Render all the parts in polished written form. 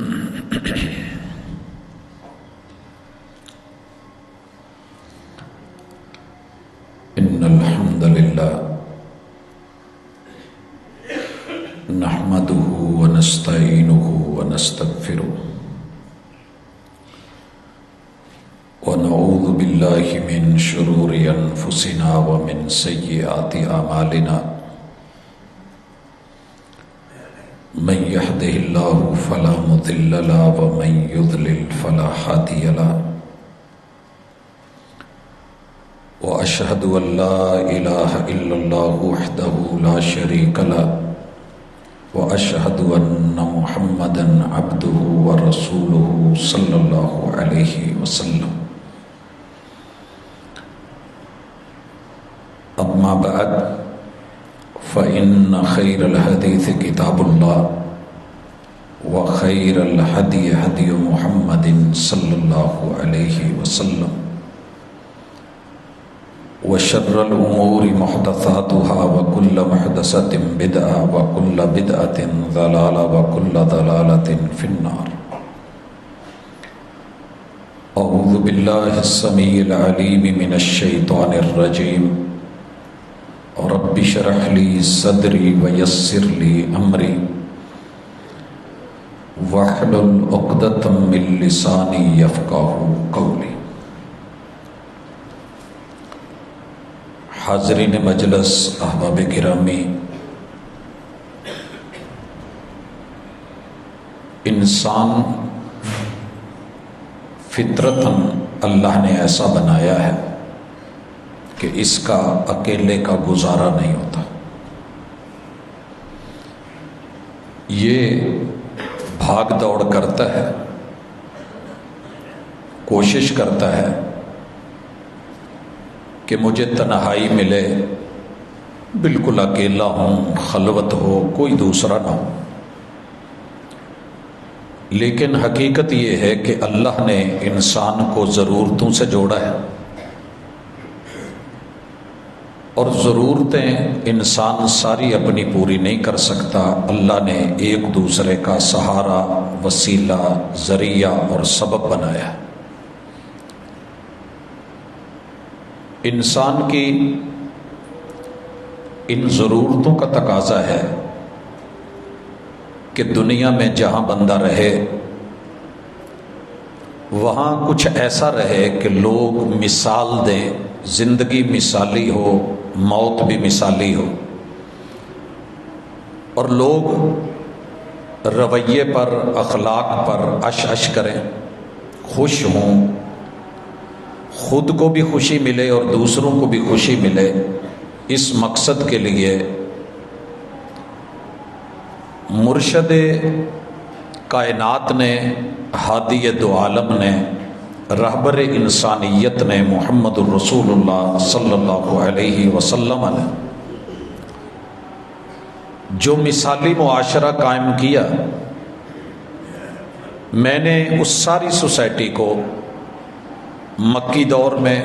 إن الحمد لله نحمده ونستعينه ونستغفره ونعوذ بالله من شرور أنفسنا ومن سيئات أعمالنا من يهده الله فلا مضل له ومن يضلل فلا هادي له وأشهد أن لا إله إلا الله وحده لا شريك له وأشهد أن محمدا عبده ورسوله صلى الله عليه وسلم. أما بعد فإن خير الحديث كتاب الله وخير الهدي هدي محمد صلى الله عليه وسلم وشر الأمور محدثاتها وكل محدثة بدعة وكل بدعة ضلالة وكل ضلالة في النار. أعوذ بالله السميع العليم من الشيطان الرجيم. رب اشرح لي صدري ويسر لي أمري واحلل عقدة من لساني يفقهوا قولي. حاضرین مجلس، احباب گرامی، انسان فطرتاً اللہ نے ایسا بنایا ہے کہ اس کا اکیلے کا گزارا نہیں ہوتا. یہ بھاگ دوڑ کرتا ہے، کوشش کرتا ہے کہ مجھے تنہائی ملے، بالکل اکیلا ہوں، خلوت ہو، کوئی دوسرا نہ ہو. لیکن حقیقت یہ ہے کہ اللہ نے انسان کو ضرورتوں سے جوڑا ہے، اور ضرورتیں انسان ساری اپنی پوری نہیں کر سکتا. اللہ نے ایک دوسرے کا سہارا، وسیلہ، ذریعہ اور سبب بنایا ہے. انسان کی ان ضرورتوں کا تقاضا ہے کہ دنیا میں جہاں بندہ رہے وہاں کچھ ایسا رہے کہ لوگ مثال دیں، زندگی مثالی ہو، موت بھی مثالی ہو، اور لوگ رویے پر، اخلاق پر عش عش کریں، خوش ہوں، خود کو بھی خوشی ملے اور دوسروں کو بھی خوشی ملے. اس مقصد کے لیے مرشد کائنات نے، ہادی دو عالم نے، رہبر انسانیت نے، محمد الرسول اللہ صلی اللہ علیہ وسلم نے جو مثالی معاشرہ قائم کیا، میں نے اس ساری سوسائٹی کو مکی دور میں،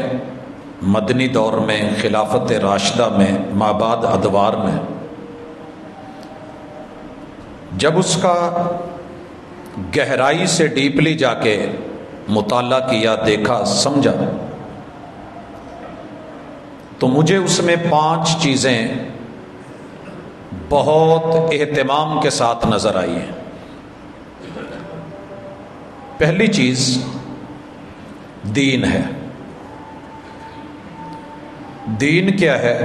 مدنی دور میں، خلافت راشدہ میں، مابعد ادوار میں، جب اس کا گہرائی سے ڈیپلی جا کے مطالعہ کیا، دیکھا، سمجھا، تو مجھے اس میں 5 چیزیں بہت اہتمام کے ساتھ نظر آئی ہیں. پہلی چیز دین ہے. دین کیا ہے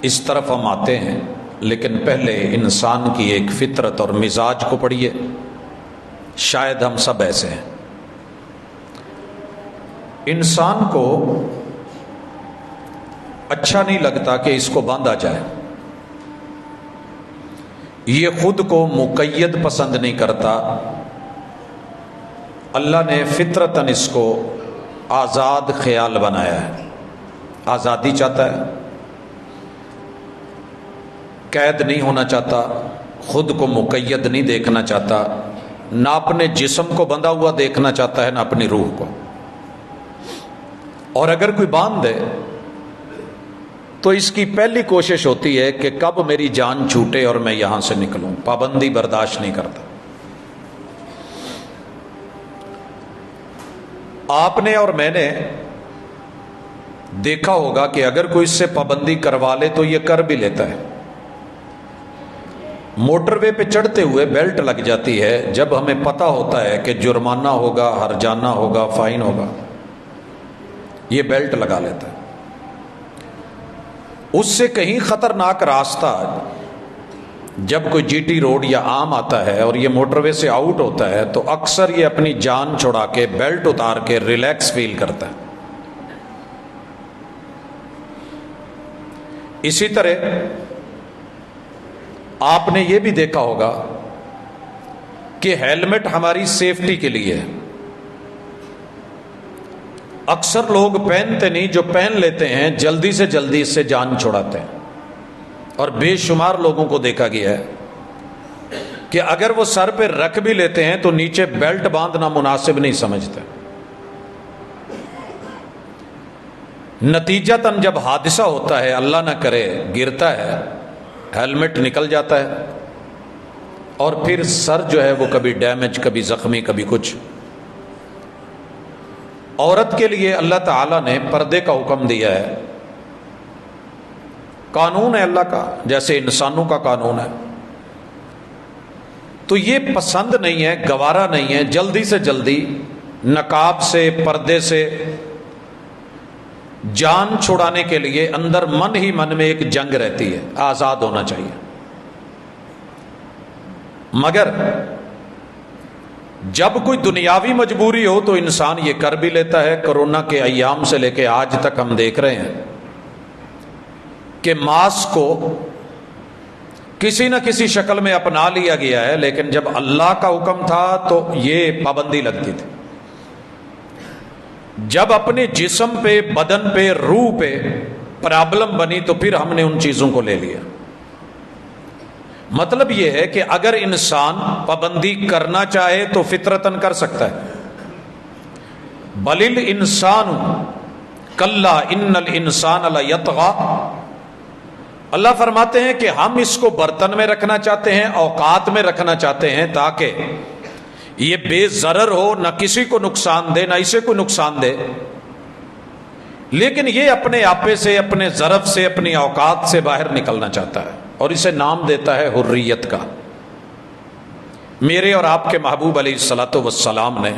اس طرف ہم آتے ہیں، لیکن پہلے انسان کی ایک فطرت اور مزاج کو پڑھیے. شاید ہم سب ایسے ہیں. انسان کو اچھا نہیں لگتا کہ اس کو باندھا جائے. یہ خود کو مقید پسند نہیں کرتا. اللہ نے فطرتاً اس کو آزاد خیال بنایا ہے. آزادی چاہتا ہے، قید نہیں ہونا چاہتا، خود کو مقید نہیں دیکھنا چاہتا، نہ اپنے جسم کو بندھا ہوا دیکھنا چاہتا ہے، نہ اپنی روح کو. اور اگر کوئی باندھ دے تو اس کی پہلی کوشش ہوتی ہے کہ کب میری جان چھوٹے اور میں یہاں سے نکلوں. پابندی برداشت نہیں کرتا. آپ نے اور میں نے دیکھا ہوگا کہ اگر کوئی اس سے پابندی کروا لے تو یہ کر بھی لیتا ہے. موٹر وے پہ چڑھتے ہوئے بیلٹ لگ جاتی ہے. جب ہمیں پتہ ہوتا ہے کہ جرمانہ ہوگا، ہرجانہ ہوگا، فائن ہوگا، یہ بیلٹ لگا لیتا ہے. اس سے کہیں خطرناک راستہ جب کوئی جی ٹی روڈ یا عام آتا ہے اور یہ موٹر وے سے آؤٹ ہوتا ہے تو اکثر یہ اپنی جان چھڑا کے بیلٹ اتار کے ریلیکس فیل کرتا ہے. اسی طرح آپ نے یہ بھی دیکھا ہوگا کہ ہیلمٹ ہماری سیفٹی کے لیے ہے. اکثر لوگ پہنتے نہیں، جو پہن لیتے ہیں جلدی سے جلدی اس سے جان چھڑاتے ہیں. اور بے شمار لوگوں کو دیکھا گیا ہے کہ اگر وہ سر پہ رکھ بھی لیتے ہیں تو نیچے بیلٹ باندھنا مناسب نہیں سمجھتے. نتیجتاً جب حادثہ ہوتا ہے، اللہ نہ کرے گرتا ہے، ہیلمٹ نکل جاتا ہے اور پھر سر جو ہے وہ کبھی ڈیمیج، کبھی زخمی، کبھی کچھ. عورت کے لیے اللہ تعالیٰ نے پردے کا حکم دیا ہے. قانون ہے اللہ کا، جیسے انسانوں کا قانون ہے. تو یہ پسند نہیں ہے، گوارا نہیں ہے جلدی سے جلدی نقاب سے، پردے سے جان چھڑانے کے لیے اندر من ہی من میں ایک جنگ رہتی ہے. آزاد ہونا چاہیے. مگر جب کوئی دنیاوی مجبوری ہو تو انسان یہ کر بھی لیتا ہے. کرونا کے ایام سے لے کے آج تک ہم دیکھ رہے ہیں کہ ماسک کو کسی نہ کسی شکل میں اپنا لیا گیا ہے، لیکن جب اللہ کا حکم تھا تو یہ پابندی لگتی تھی. جب اپنے جسم پہ، بدن پہ، روح پہ پرابلم بنی تو پھر ہم نے ان چیزوں کو لے لیا. مطلب یہ ہے کہ اگر انسان پابندی کرنا چاہے تو فطرتاً کر سکتا ہے. بل الانسان کلا ان الانسان لیطغی. اللہ فرماتے ہیں کہ ہم اس کو برتن میں رکھنا چاہتے ہیں، اوقات میں رکھنا چاہتے ہیں تاکہ یہ بے ضرر ہو، نہ کسی کو نقصان دے، نہ اسے کو نقصان دے. لیکن یہ اپنے آپے سے، اپنے ظرف سے، اپنی اوقات سے باہر نکلنا چاہتا ہے اور اسے نام دیتا ہے حریت کا. میرے اور آپ کے محبوب علیہ الصلوۃ والسلام نے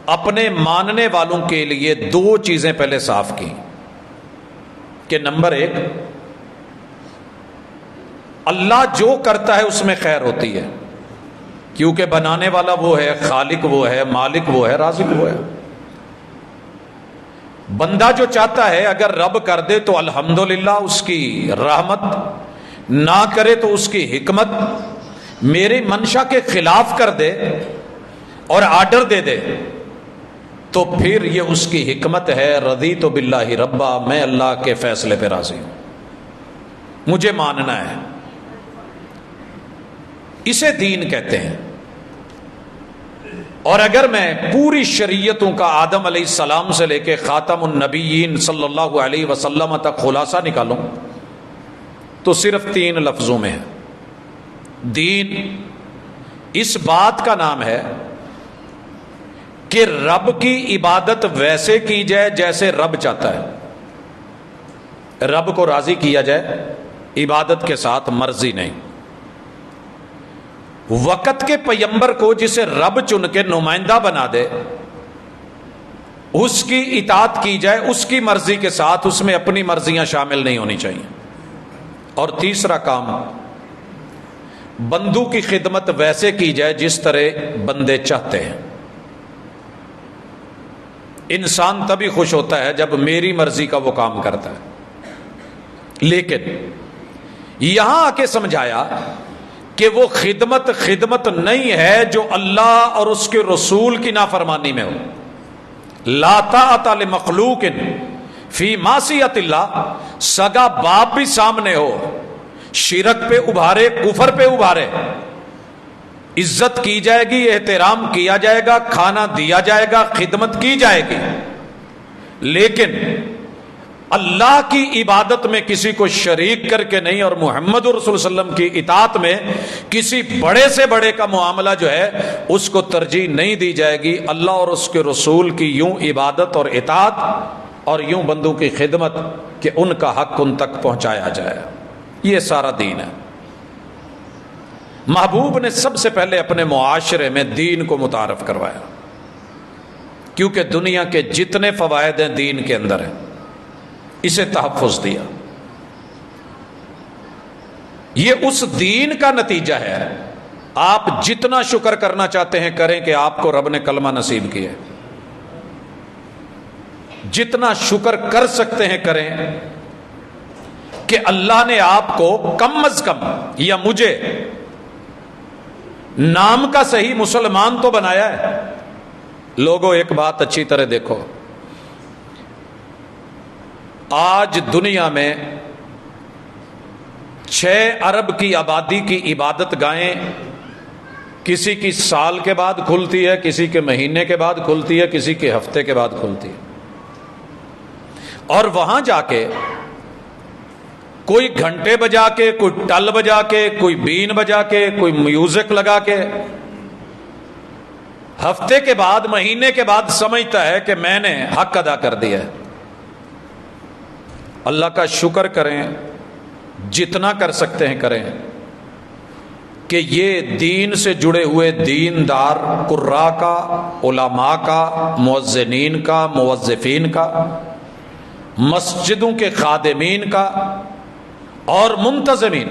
اپنے ماننے والوں کے لیے دو چیزیں پہلے صاف کی کہ نمبر ایک، اللہ جو کرتا ہے اس میں خیر ہوتی ہے، کیونکہ بنانے والا وہ ہے، خالق وہ ہے، مالک وہ ہے، رازق وہ ہے. بندہ جو چاہتا ہے اگر رب کر دے تو الحمدللہ اس کی رحمت، نہ کرے تو اس کی حکمت. میری منشا کے خلاف کر دے اور آرڈر دے دے تو پھر یہ اس کی حکمت ہے. رضیت باللہ ربا، میں اللہ کے فیصلے پہ راضی ہوں، مجھے ماننا ہے. اسے دین کہتے ہیں. اور اگر میں پوری شریعتوں کا آدم علیہ السلام سے لے کے خاتم النبیین صلی اللہ علیہ وسلم تک خلاصہ نکالوں تو صرف 3 لفظوں میں ہے. دین اس بات کا نام ہے کہ رب کی عبادت ویسے کی جائے جیسے رب چاہتا ہے. رب کو راضی کیا جائے عبادت کے ساتھ، مرضی نہیں. وقت کے پیغمبر کو جسے رب چن کے نمائندہ بنا دے اس کی اطاعت کی جائے اس کی مرضی کے ساتھ، اس میں اپنی مرضیاں شامل نہیں ہونی چاہیے. اور تیسرا کام، بندوں کی خدمت ویسے کی جائے جس طرح بندے چاہتے ہیں. انسان تبھی خوش ہوتا ہے جب میری مرضی کا وہ کام کرتا ہے. لیکن یہاں آ کے سمجھایا کہ وہ خدمت نہیں ہے جو اللہ اور اس کے رسول کی نافرمانی میں ہو. لا طاعت لمخلوق فی معصیت اللہ. سگا باپ بھی سامنے ہو، شرک پہ ابھارے، کفر پہ ابھارے، عزت کی جائے گی، احترام کیا جائے گا، کھانا دیا جائے گا، خدمت کی جائے گی. لیکن اللہ کی عبادت میں کسی کو شریک کر کے نہیں، اور محمد رسول صلی اللہ علیہ وسلم کی اطاعت میں کسی بڑے سے بڑے کا معاملہ جو ہے اس کو ترجیح نہیں دی جائے گی۔ اللہ اور اس کے رسول کی یوں عبادت اور اطاعت اور یوں بندوں کی خدمت کہ ان کا حق ان تک پہنچایا جائے، یہ سارا دین ہے۔ محبوب نے سب سے پہلے اپنے معاشرے میں دین کو متعارف کروایا، کیونکہ دنیا کے جتنے فوائد ہیں دین کے اندر ہیں، اسے تحفظ دیا۔ یہ اس دین کا نتیجہ ہے۔ آپ جتنا شکر کرنا چاہتے ہیں کریں کہ آپ کو رب نے کلمہ نصیب کیا، جتنا شکر کر سکتے ہیں کریں کہ اللہ نے آپ کو کم از کم یا مجھے نام کا صحیح مسلمان تو بنایا ہے۔ لوگوں ایک بات اچھی طرح دیکھو، آج دنیا میں 6 ارب کی آبادی کی عبادت گاہیں کسی کی سال کے بعد کھلتی ہے، کسی کے مہینے کے بعد کھلتی ہے، کسی کے ہفتے کے بعد کھلتی ہے، اور وہاں جا کے کوئی گھنٹے بجا کے، کوئی ٹل بجا کے، کوئی بین بجا کے، کوئی میوزک لگا کے ہفتے کے بعد مہینے کے بعد سمجھتا ہے کہ میں نے حق ادا کر دیا ہے۔ اللہ کا شکر کریں، جتنا کر سکتے ہیں کریں کہ یہ دین سے جڑے ہوئے دیندار قراء کا، علماء کا، مؤذنین کا، موظفین کا، مسجدوں کے خادمین کا اور منتظمین،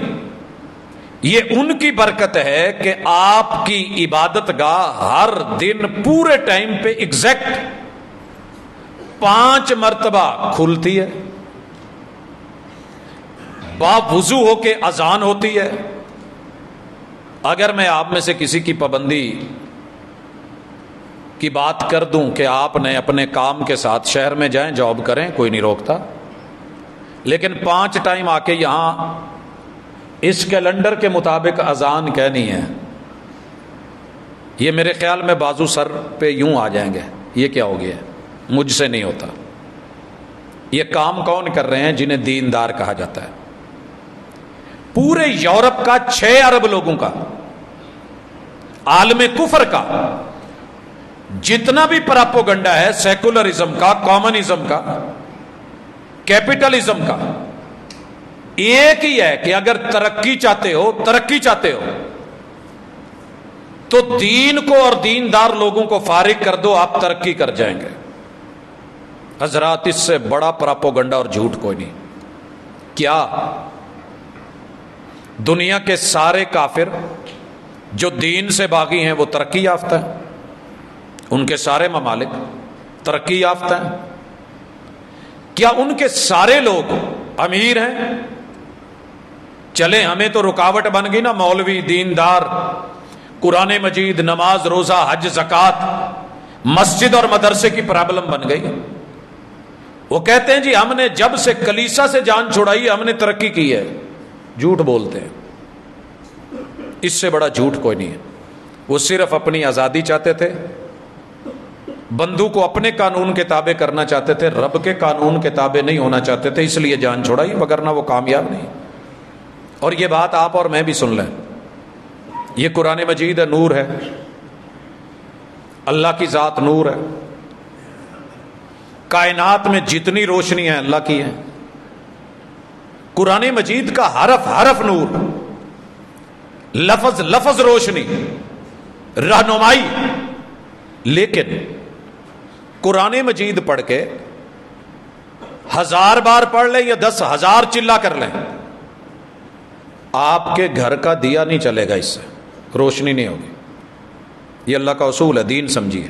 یہ ان کی برکت ہے کہ آپ کی عبادت گاہ ہر دن پورے ٹائم پہ ایگزیکٹ 5 مرتبہ کھلتی ہے، باوضو ہو کے اذان ہوتی ہے۔ اگر میں آپ میں سے کسی کی پابندی کی بات کر دوں کہ آپ نے اپنے کام کے ساتھ شہر میں جائیں، جاب کریں، کوئی نہیں روکتا، لیکن 5 ٹائم آ کے یہاں اس کیلنڈر کے مطابق اذان کہنی ہے، یہ میرے خیال میں بازو سر پہ یوں آ جائیں گے، یہ کیا ہو گیا، مجھ سے نہیں ہوتا۔ یہ کام کون کر رہے ہیں؟ جنہیں دیندار کہا جاتا ہے۔ پورے یورپ کا 6 ارب لوگوں کا، عالم کفر کا جتنا بھی پراپوگنڈا ہے، سیکولرزم کا، کامنزم کا، کیپٹلزم کا، ایک ہی ہے کہ اگر ترقی چاہتے ہو تو دین کو اور دیندار لوگوں کو فارغ کر دو، آپ ترقی کر جائیں گے۔ حضرات، اس سے بڑا پراپوگنڈا اور جھوٹ کوئی نہیں۔ کیا دنیا کے سارے کافر جو دین سے باغی ہیں وہ ترقی یافتہ ہیں؟ ان کے سارے ممالک ترقی یافتہ ہیں؟ کیا ان کے سارے لوگ امیر ہیں؟ چلے ہمیں تو رکاوٹ بن گئی نا، مولوی، دیندار، قرآن مجید، نماز، روزہ، حج، زکوٰۃ، مسجد اور مدرسے کی پرابلم بن گئی۔ وہ کہتے ہیں جی ہم نے جب سے کلیسا سے جان چھڑائی ہم نے ترقی کی ہے۔ جھوٹ بولتے ہیں، اس سے بڑا جھوٹ کوئی نہیں ہے۔ وہ صرف اپنی آزادی چاہتے تھے، بندوں کو اپنے قانون کے تابع کرنا چاہتے تھے، رب کے قانون کے تابع نہیں ہونا چاہتے تھے، اس لیے جان چھوڑائی، وگرنہ وہ کامیاب نہیں۔ اور یہ بات آپ اور میں بھی سن لیں، یہ قرآن مجید ہے، نور ہے، اللہ کی ذات نور ہے، کائنات میں جتنی روشنی ہے اللہ کی ہے، قرآن مجید کا حرف حرف نور، لفظ لفظ روشنی، رہنمائی۔ لیکن قرآن مجید پڑھ کے 1000 بار پڑھ لیں یا 10,000 چلا کر لیں، آپ کے گھر کا دیا نہیں چلے گا، اس سے روشنی نہیں ہوگی۔ یہ اللہ کا اصول ہے، دین سمجھیے۔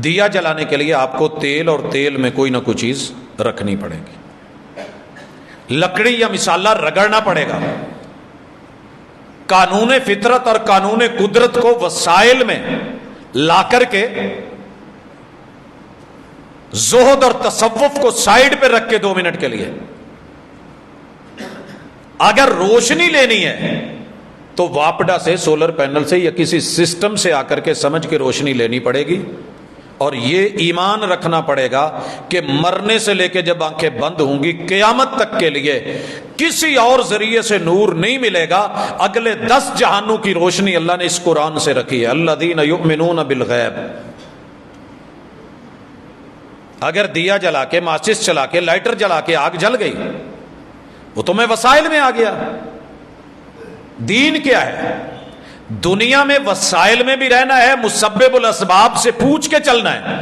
دیا جلانے کے لیے آپ کو تیل اور تیل میں کوئی نہ کوئی چیز رکھنی پڑے گی، لکڑی یا مسالہ رگڑنا پڑے گا۔ قانون فطرت اور قانون قدرت کو وسائل میں لا کر کے زہد اور تصوف کو سائیڈ پہ رکھ کے 2 منٹ کے لیے اگر روشنی لینی ہے تو واپڈا سے، سولر پینل سے یا کسی سسٹم سے آ کر کے سمجھ کے روشنی لینی پڑے گی۔ اور یہ ایمان رکھنا پڑے گا کہ مرنے سے لے کے جب آنکھیں بند ہوں گی قیامت تک کے لیے کسی اور ذریعے سے نور نہیں ملے گا. اگلے 10 جہانوں کی روشنی اللہ نے اس قرآن سے رکھی ہے. الذین یؤمنون بالغیب. اگر دیا جلا کے، ماچس چلا کے، لائٹر جلا کے آگ جل گئی، وہ تو میں وسائل میں آ گیا. دین کیا ہے؟ دنیا میں وسائل میں بھی رہنا ہے، مسبب الاسباب سے پوچھ کے چلنا ہے.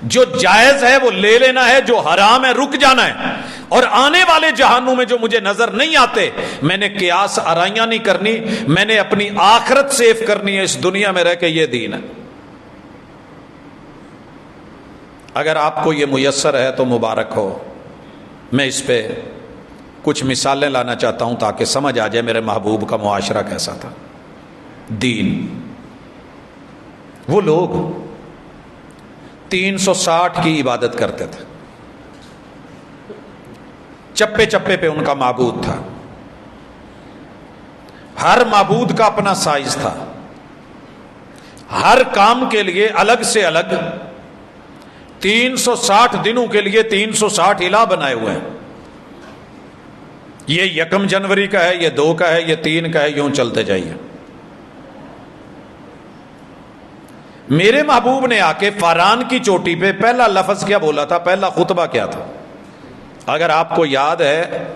جو جائز ہے وہ لے لینا ہے، جو حرام ہے رک جانا ہے. اور آنے والے جہانوں میں جو مجھے نظر نہیں آتے، میں نے قیاس آرائیاں نہیں کرنی، میں نے اپنی آخرت سیف کرنی ہے اس دنیا میں رہ کے. یہ دین ہے. اگر آپ کو یہ میسر ہے تو مبارک ہو. میں اس پہ کچھ مثالیں لانا چاہتا ہوں تاکہ سمجھ آ جائے میرے محبوب کا معاشرہ کیسا تھا. دین، وہ لوگ 360 کی عبادت کرتے تھے. چپے چپے پہ ان کا معبود تھا. ہر معبود کا اپنا سائز تھا. ہر کام کے لیے الگ سے الگ 360 دنوں کے لیے 360 الہ بنائے ہوئے ہیں. یہ 1 جنوری کا ہے، یہ 2 کا ہے، یہ 3 کا ہے، یوں چلتے جائیے. میرے محبوب نے آ کے فاران کی چوٹی پہ پہلا لفظ کیا بولا تھا؟ پہلا خطبہ کیا تھا؟ اگر آپ کو یاد ہے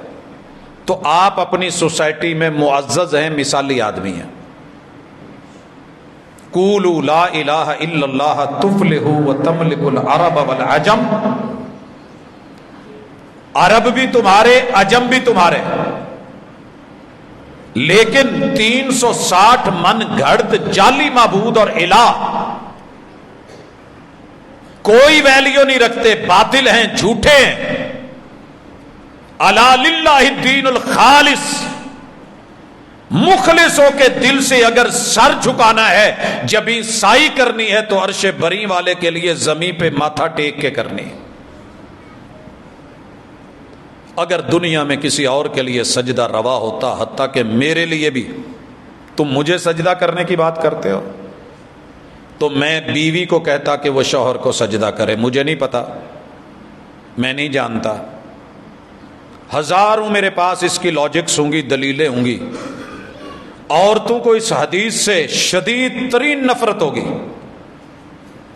تو آپ اپنی سوسائٹی میں معزز ہیں، مثالی آدمی ہیں. قولوا لا الہ الا اللہ تفلحوا وتملک العرب والعجم. عرب بھی تمہارے، عجم بھی تمہارے. لیکن 360 من گھڑت جعلی معبود اور الہ کوئی ویلیو نہیں رکھتے، باطل ہیں، جھوٹے ہیں. الا للہ الدین الخالص. مخلص ہو کے دل سے اگر سر جھکانا ہے، جبھی سائی کرنی ہے تو عرش بری والے کے لیے زمین پہ ماتھا ٹیک کے کرنی. اگر دنیا میں کسی اور کے لیے سجدہ روا ہوتا، حتیٰ کہ میرے لیے بھی، تم مجھے سجدہ کرنے کی بات کرتے ہو، تو میں بیوی کو کہتا کہ وہ شوہر کو سجدہ کرے. مجھے نہیں پتا، میں نہیں جانتا. ہزاروں میرے پاس اس کی لاجکس ہوں گی، دلیلیں ہوں گی. عورتوں کو اس حدیث سے شدید ترین نفرت ہوگی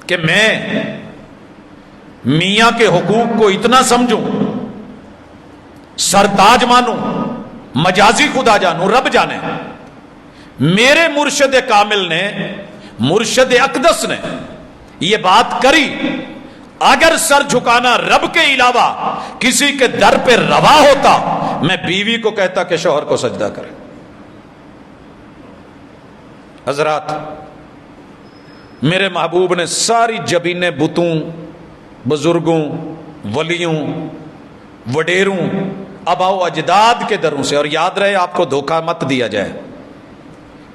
کہ میں میاں کے حقوق کو اتنا سمجھوں، سرتاج مانوں، مجازی خدا جانوں، رب جانے. میرے مرشد کامل نے، مرشد اقدس نے یہ بات کری. اگر سر جھکانا رب کے علاوہ کسی کے در پہ روا ہوتا، میں بیوی کو کہتا کہ شوہر کو سجدہ کرے. حضرات، میرے محبوب نے ساری جبینیں بتوں، بزرگوں، ولیوں، وڈیروں، آباء و اجداد کے دروں سے. اور یاد رہے، آپ کو دھوکہ مت دیا جائے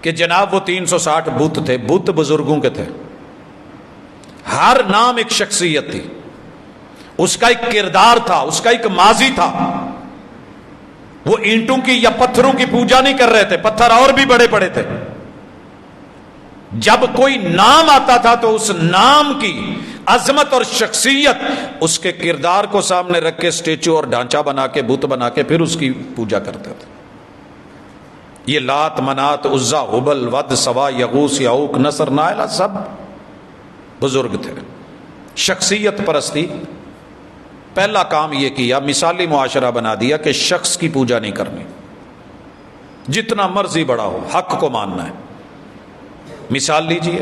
کہ جناب وہ 360 بت تھے. بت بزرگوں کے تھے. ہر نام ایک شخصیت تھی، اس کا ایک کردار تھا، اس کا ایک ماضی تھا. وہ اینٹوں کی یا پتھروں کی پوجا نہیں کر رہے تھے، پتھر اور بھی بڑے بڑے تھے. جب کوئی نام آتا تھا تو اس نام کی عظمت اور شخصیت، اس کے کردار کو سامنے رکھ کے اسٹیچو اور ڈھانچہ بنا کے، بت بنا کے پھر اس کی پوجا کرتے تھے. یہ لات، منات، عزا، ہبل، ود، سوا، یغوث، یعوق، نصر، نائلہ سب بزرگ تھے. شخصیت پرستی. پہلا کام یہ کیا، مثالی معاشرہ بنا دیا کہ شخص کی پوجا نہیں کرنی، جتنا مرضی بڑا ہو، حق کو ماننا ہے. مثال لیجئے،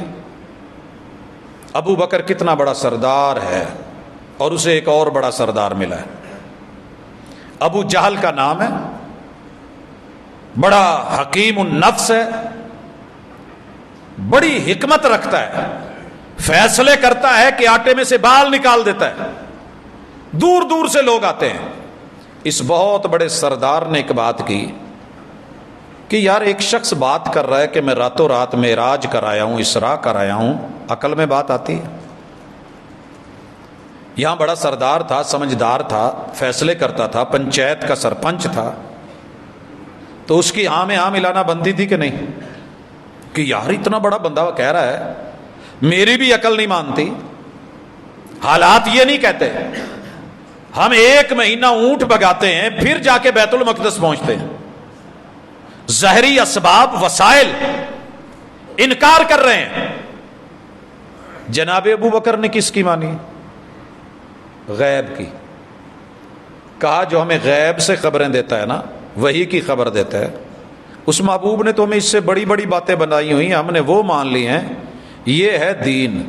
ابو بکر کتنا بڑا سردار ہے اور اسے ایک اور بڑا سردار ملا ہے. ابو جہل کا نام ہے، بڑا حکیم النفس ہے، بڑی حکمت رکھتا ہے، فیصلے کرتا ہے کہ آٹے میں سے بال نکال دیتا ہے. دور دور سے لوگ آتے ہیں. اس بہت بڑے سردار نے ایک بات کی کہ یار ایک شخص بات کر رہا ہے کہ میں راتوں رات معراج کرایا ہوں، اسراء کرایا ہوں، عقل میں بات آتی ہے؟ یہاں بڑا سردار تھا، سمجھدار تھا، فیصلے کرتا تھا، پنچایت کا سرپنچ تھا، تو اس کی ہاں میں ہاں ملانا بنتی تھی کہ نہیں؟ کہ یار اتنا بڑا بندہ کہہ رہا ہے، میری بھی عقل نہیں مانتی. حالات یہ نہیں کہتے. ہم 1 مہینہ اونٹ بگاتے ہیں پھر جا کے بیت المقدس پہنچتے ہیں. ظاہری اسباب وسائل انکار کر رہے ہیں. جناب ابو بکر نے کس کی مانی؟ غیب کی. کہا جو ہمیں غیب سے خبریں دیتا ہے نا، وہی کی خبر دیتا ہے، اس محبوب نے تو ہمیں اس سے بڑی بڑی باتیں بنائی ہوئی، ہم نے وہ مان لی ہیں. یہ ہے دین.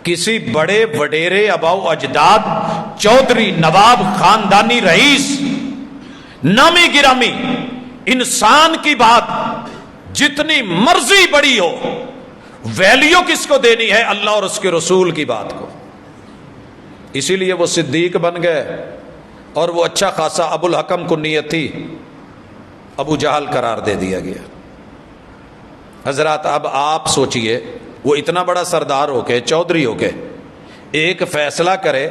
کسی بڑے وڈیرے آباؤ اجداد، چودھری، نواب، خاندانی رئیس، نامی گرامی انسان کی بات جتنی مرضی بڑی ہو، ویلیو کس کو دینی ہے؟ اللہ اور اس کے رسول کی بات کو. اسی لیے وہ صدیق بن گئے اور وہ اچھا خاصا ابو الحکم کنیت تھی، ابو جہل قرار دے دیا گیا. حضرات اب آپ سوچئے، وہ اتنا بڑا سردار ہو کے، چودھری ہو کے ایک فیصلہ کرے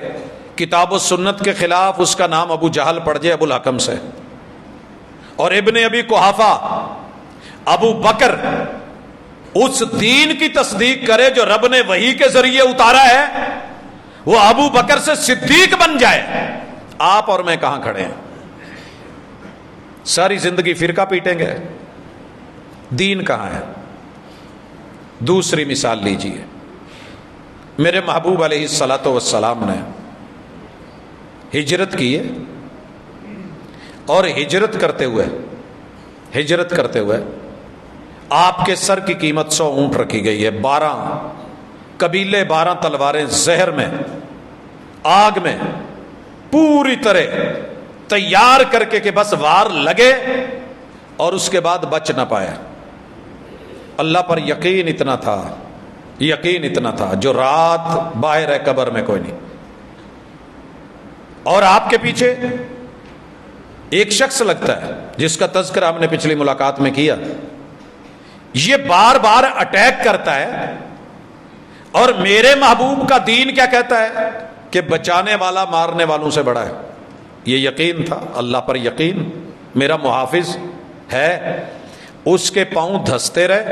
کتاب و سنت کے خلاف، اس کا نام ابو جہل پڑ جائے ابو الحکم سے. اور ابن ابی قحافہ، ابو بکر اس دین کی تصدیق کرے جو رب نے وحی کے ذریعے اتارا ہے، وہ ابو بکر سے صدیق بن جائے. آپ اور میں کہاں کھڑے ہیں؟ ساری زندگی فرقہ پیٹیں گے. دین کہاں ہے؟ دوسری مثال لیجئے. میرے محبوب علیہ الصلاۃ والسلام نے ہجرت کی ہے، اور ہجرت کرتے ہوئے آپ کے سر کی قیمت 100 اونٹ رکھی گئی ہے. 12 قبیلے، 12 تلواریں زہر میں، آگ میں پوری طرح تیار کر کے کہ بس وار لگے اور اس کے بعد بچ نہ پائے. اللہ پر یقین اتنا تھا جو رات باہر ہے قبر میں کوئی نہیں. اور آپ کے پیچھے ایک شخص لگتا ہے جس کا تذکرہ ہم نے پچھلی ملاقات میں کیا. یہ بار بار اٹیک کرتا ہے، اور میرے محبوب کا دین کیا کہتا ہے کہ بچانے والا مارنے والوں سے بڑا ہے. یہ یقین تھا، اللہ پر یقین، میرا محافظ ہے. اس کے پاؤں دھستے رہے.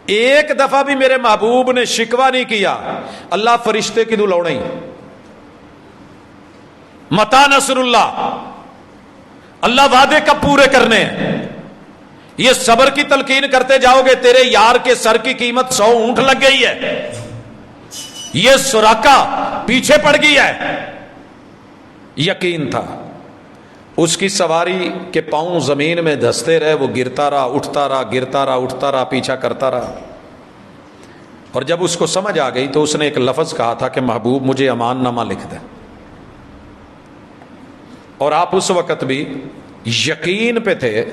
ایک دفعہ بھی میرے محبوب نے شکوہ نہیں کیا اللہ فرشتے کی دلوڑیں متا نصر اللہ وعدے کب پورے کرنے ہیں. یہ صبر کی تلقین کرتے جاؤ گے. تیرے یار کے سر کی قیمت 100 اونٹ لگ گئی ہے، یہ سراقہ پیچھے پڑ گئی ہے. یقین تھا. اس کی سواری کے پاؤں زمین میں دھستے رہے، وہ گرتا رہا، اٹھتا رہا، گرتا رہا، اٹھتا رہا، پیچھا کرتا رہا. اور جب اس کو سمجھ آ گئی تو اس نے ایک لفظ کہا تھا کہ محبوب مجھے امان نامہ لکھ دے. اور آپ اس وقت بھی یقین پہ تھے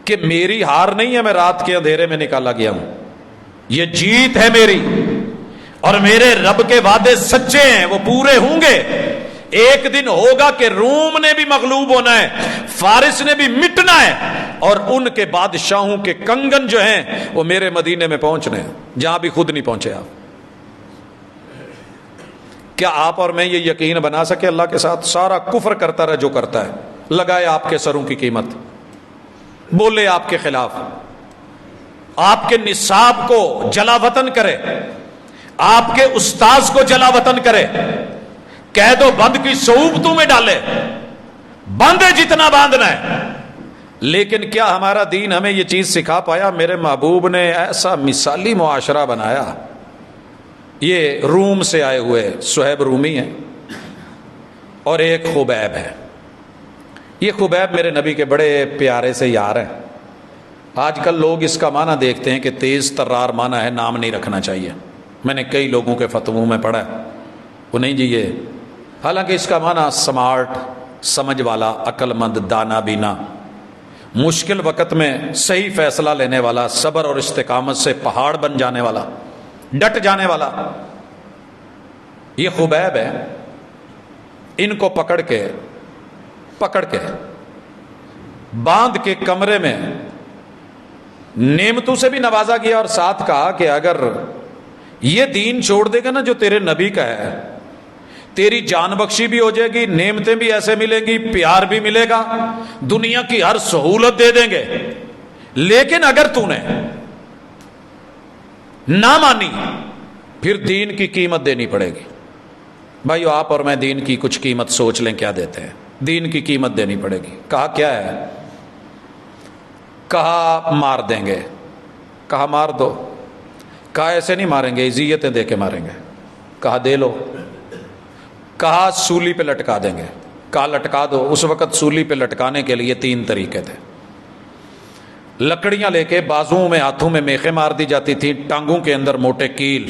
کہ میری ہار نہیں ہے، میں رات کے اندھیرے میں نکالا گیا ہوں، یہ جیت ہے میری، اور میرے رب کے وعدے سچے ہیں، وہ پورے ہوں گے. ایک دن ہوگا کہ روم نے بھی مغلوب ہونا ہے، فارس نے بھی مٹنا ہے، اور ان کے بادشاہوں کے کنگن جو ہیں وہ میرے مدینے میں پہنچنے ہیں، جہاں بھی خود نہیں پہنچے آپ. کیا آپ اور میں یہ یقین بنا سکے اللہ کے ساتھ؟ سارا کفر کرتا رہے جو کرتا ہے، لگائے آپ کے سروں کی قیمت، بولے آپ کے خلاف، آپ کے نصاب کو جلا وطن کرے، آپ کے استاذ کو جلا وطن کرے، قید و بند کی صعوبتوں میں ڈالے، باندھے جتنا باندھنا ہے. لیکن کیا ہمارا دین ہمیں یہ چیز سکھا پایا؟ میرے محبوب نے ایسا مثالی معاشرہ بنایا. یہ روم سے آئے ہوئے صہیب رومی ہیں اور ایک خبیب ہے. یہ خبیب میرے نبی کے بڑے پیارے سے یار ہیں. آج کل لوگ اس کا معنی دیکھتے ہیں کہ تیز ترار معنی ہے، نام نہیں رکھنا چاہیے. میں نے کئی لوگوں کے فتووں میں پڑھا ہے، وہ نہیں جی یہ، حالانکہ اس کا معنی سمارٹ، سمجھ والا، عقل مند، دانا بینا، مشکل وقت میں صحیح فیصلہ لینے والا، صبر اور استقامت سے پہاڑ بن جانے والا، ڈٹ جانے والا. یہ خبیب ہے. ان کو پکڑ کے باندھ کے کمرے میں نعمتوں سے بھی نوازا گیا، اور ساتھ کہا کہ اگر یہ دین چھوڑ دے گا نا جو تیرے نبی کا ہے، تیری جان بخشی بھی ہو جائے گی، نعمتیں بھی ایسے ملیں گی، پیار بھی ملے گا، دنیا کی ہر سہولت دے دیں گے. لیکن اگر تو نے نہ مانی، پھر دین کی قیمت دینی پڑے گی. بھائیو آپ اور میں دین کی کچھ قیمت سوچ لیں کیا دیتے ہیں. دین کی قیمت دینی پڑے گی. کہا کیا ہے؟ کہا مار دیں گے. کہا مار دو. کہا ایسے نہیں ماریں گے، اذیتیں دے کے ماریں گے. کہا دے لو. کہا سولی پہ لٹکا دیں گے. کہا لٹکا دو. اس وقت سولی پہ لٹکانے کے لیے 3 طریقے تھے. لکڑیاں لے کے بازوؤں میں ہاتھوں میں میخیں مار دی جاتی تھیں، ٹانگوں کے اندر موٹے کیل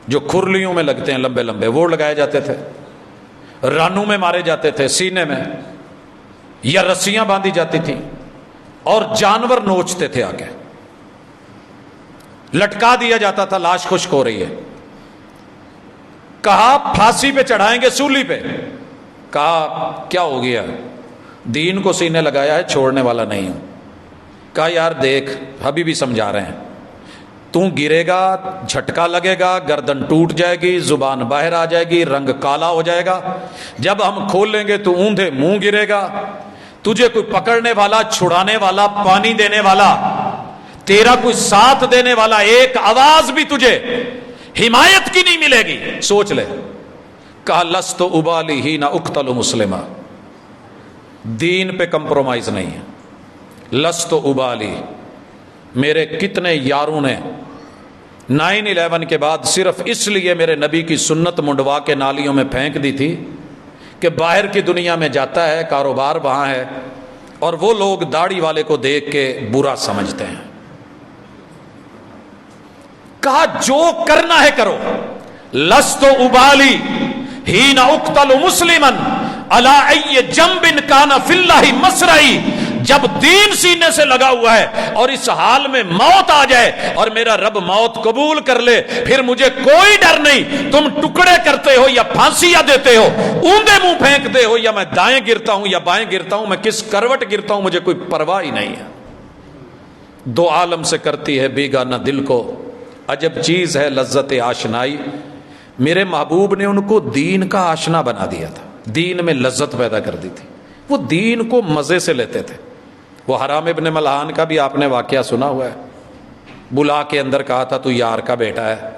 جو کھرلیوں میں لگتے ہیں لمبے لمبے وہ لگائے جاتے تھے، رانوں میں مارے جاتے تھے، سینے میں، یا رسیاں باندھی جاتی تھیں اور جانور نوچتے تھے آگے. لٹکا دیا جاتا تھا، لاش خشک ہو رہی ہے. کہا پھانسی پہ چڑھائیں گے، سولی پہ. کہا کیا ہو گیا؟ دین کو سینے لگایا ہے، چھوڑنے والا نہیں ہوں. کہا یار دیکھ ابھی بھی سمجھا رہے ہیں، تو گرے گا، جھٹکا لگے گا، گردن ٹوٹ جائے گی، زبان باہر آ جائے گی، رنگ کالا ہو جائے گا. جب ہم کھول لیں گے تو اوندھے منہ گرے گا. تجھے کوئی پکڑنے والا، چھڑانے والا، پانی دینے والا، تیرا کوئی ساتھ دینے والا، ایک آواز بھی تجھے حمایت کی نہیں ملے گی. سوچ لے. کہا لست ابالی ہی نہ اقتل مسلمہ. دین پہ کمپرومائز نہیں ہے. لست ابالی. میرے کتنے یاروں نے 9/11 کے بعد صرف اس لیے میرے نبی کی سنت منڈوا کے نالیوں میں پھینک دی تھی کہ باہر کی دنیا میں جاتا ہے، کاروبار وہاں ہے، اور وہ لوگ داڑھی والے کو دیکھ کے برا سمجھتے ہیں. کہا جو کرنا ہے کرو. لست ابالی حین اقتل مسلمن علی ای جنب کان فی اللہ مسرعی. جب دین سینے سے لگا ہوا ہے اور اس حال میں موت آ جائے اور میرا رب موت قبول کر لے، پھر مجھے کوئی ڈر نہیں. تم ٹکڑے کرتے ہو یا پھانسیاں دیتے ہو، اوندے منہ پھینکتے ہو، یا میں دائیں گرتا ہوں یا بائیں گرتا ہوں، میں کس کروٹ گرتا ہوں، مجھے کوئی پرواہ ہی نہیں ہے. دو عالم سے کرتی ہے بیگانہ دل کو، عجب چیز ہے لذت آشنائی. میرے محبوب نے ان کو دین کا آشنا بنا دیا تھا، دین میں لذت پیدا کر دی تھی. وہ دین کو مزے سے لیتے تھے. وہ حرام ابن ملحان کا بھی آپ نے واقعہ سنا ہوا ہے. بلا کے اندر کہا تھا تو یار کا بیٹا ہے،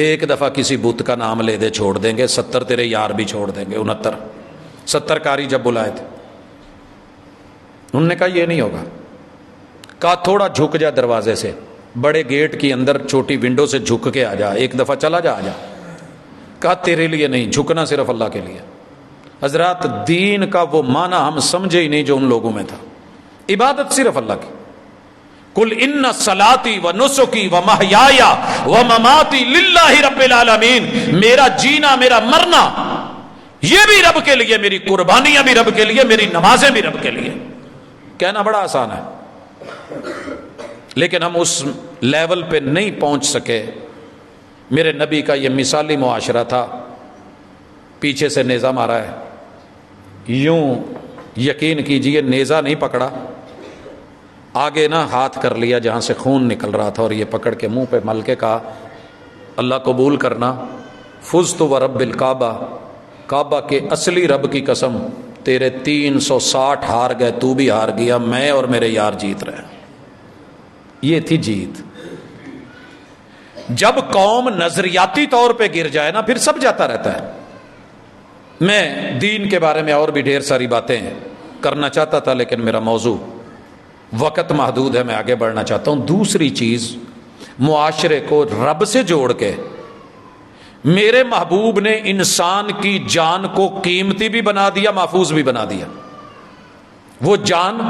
ایک دفعہ کسی بت کا نام لے دے چھوڑ دیں گے، 70 تیرے یار بھی چھوڑ دیں گے. 69 کاری جب بلائے تھے انہوں نے کہا یہ نہیں ہوگا. کہا تھوڑا جھک جا دروازے سے، بڑے گیٹ کی اندر چھوٹی ونڈو سے جھک کے آ جا، ایک دفعہ چلا جا، آ جا. کہا تیرے لیے نہیں، جھکنا صرف اللہ کے لیے. حضرات دین کا وہ معنی ہم سمجھے ہی نہیں جو ان لوگوں میں تھا. عبادت صرف اللہ کی. قل ان صلاتی و نسکی و محیایا و مماتی للہ رب العالمین. میرا جینا، میرا مرنا یہ بھی رب کے لیے، میری قربانیاں بھی رب کے لیے، میری نمازیں بھی رب کے لیے. کہنا بڑا آسان ہے لیکن ہم اس لیول پہ نہیں پہنچ سکے. میرے نبی کا یہ مثالی معاشرہ تھا. پیچھے سے نیزہ مارا ہے، یوں یقین کیجئے نیزہ نہیں پکڑا، آگے نہ ہاتھ کر لیا جہاں سے خون نکل رہا تھا، اور یہ پکڑ کے منہ پہ مل کے کہا اللہ قبول کرنا، فزت و رب الکعبہ، کعبہ کے اصلی رب کی قسم، تیرے 360 ہار گئے، تو بھی ہار گیا، میں اور میرے یار جیت رہے. یہ تھی جیت. جب قوم نظریاتی طور پہ گر جائے نا پھر سب جاتا رہتا ہے. میں دین کے بارے میں اور بھی ڈھیر ساری باتیں کرنا چاہتا تھا لیکن میرا موضوع وقت محدود ہے، میں آگے بڑھنا چاہتا ہوں. دوسری چیز، معاشرے کو رب سے جوڑ کے میرے محبوب نے انسان کی جان کو قیمتی بھی بنا دیا، محفوظ بھی بنا دیا. وہ جان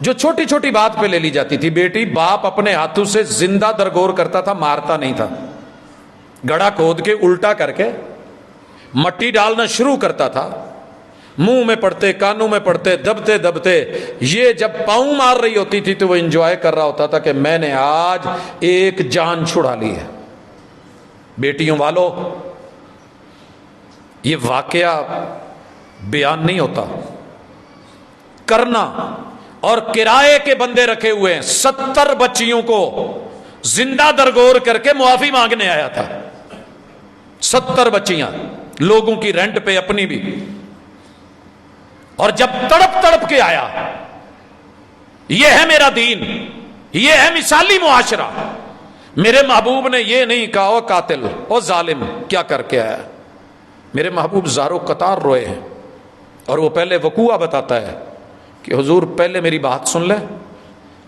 جو چھوٹی چھوٹی بات پہ لے لی جاتی تھی. بیٹی باپ اپنے ہاتھوں سے زندہ درگور کرتا تھا، مارتا نہیں تھا. گڑھا کھود کے الٹا کر کے مٹی ڈالنا شروع کرتا تھا، منہ میں پڑتے، کانوں میں پڑتے، دبتے دبتے یہ جب پاؤں مار رہی ہوتی تھی تو وہ انجوائے کر رہا ہوتا تھا کہ میں نے آج ایک جان چھڑا لی ہے. بیٹیوں والو، یہ واقعہ بیان نہیں ہوتا. کرنا. اور کرائے کے بندے رکھے ہوئے ہیں، 70 بچیوں کو زندہ درگور کر کے معافی مانگنے آیا تھا. 70 بچیاں لوگوں کی رینٹ پہ، اپنی بھی. اور جب تڑپ تڑپ کے آیا، یہ ہے میرا دین، یہ ہے مثالی معاشرہ. میرے محبوب نے یہ نہیں کہا او قاتل او ظالم کیا کر کے آیا. میرے محبوب زارو قطار روئے ہیں اور وہ پہلے وقوعہ بتاتا ہے کہ حضور پہلے میری بات سن لے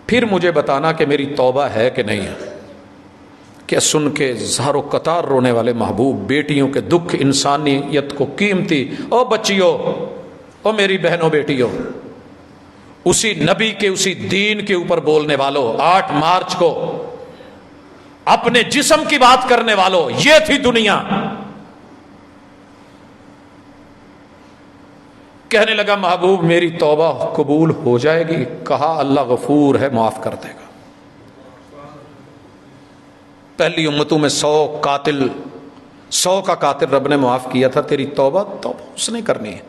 پھر مجھے بتانا کہ میری توبہ ہے کہ نہیں ہے. کہ سن کے زارو قطار رونے والے محبوب بیٹیوں کے دکھ انسانیت کو قیمتی او بچیوں او میری بہنوں بیٹیوں اسی نبی کے اسی دین کے اوپر بولنے والوں 8 مارچ کو اپنے جسم کی بات کرنے والوں یہ تھی دنیا. کہنے لگا محبوب میری توبہ قبول ہو جائے گی. کہا اللہ غفور ہے معاف کر دے گا. پہلی امتوں میں 100 کا قاتل رب نے معاف کیا تھا. تیری توبہ اس نے کرنی ہے.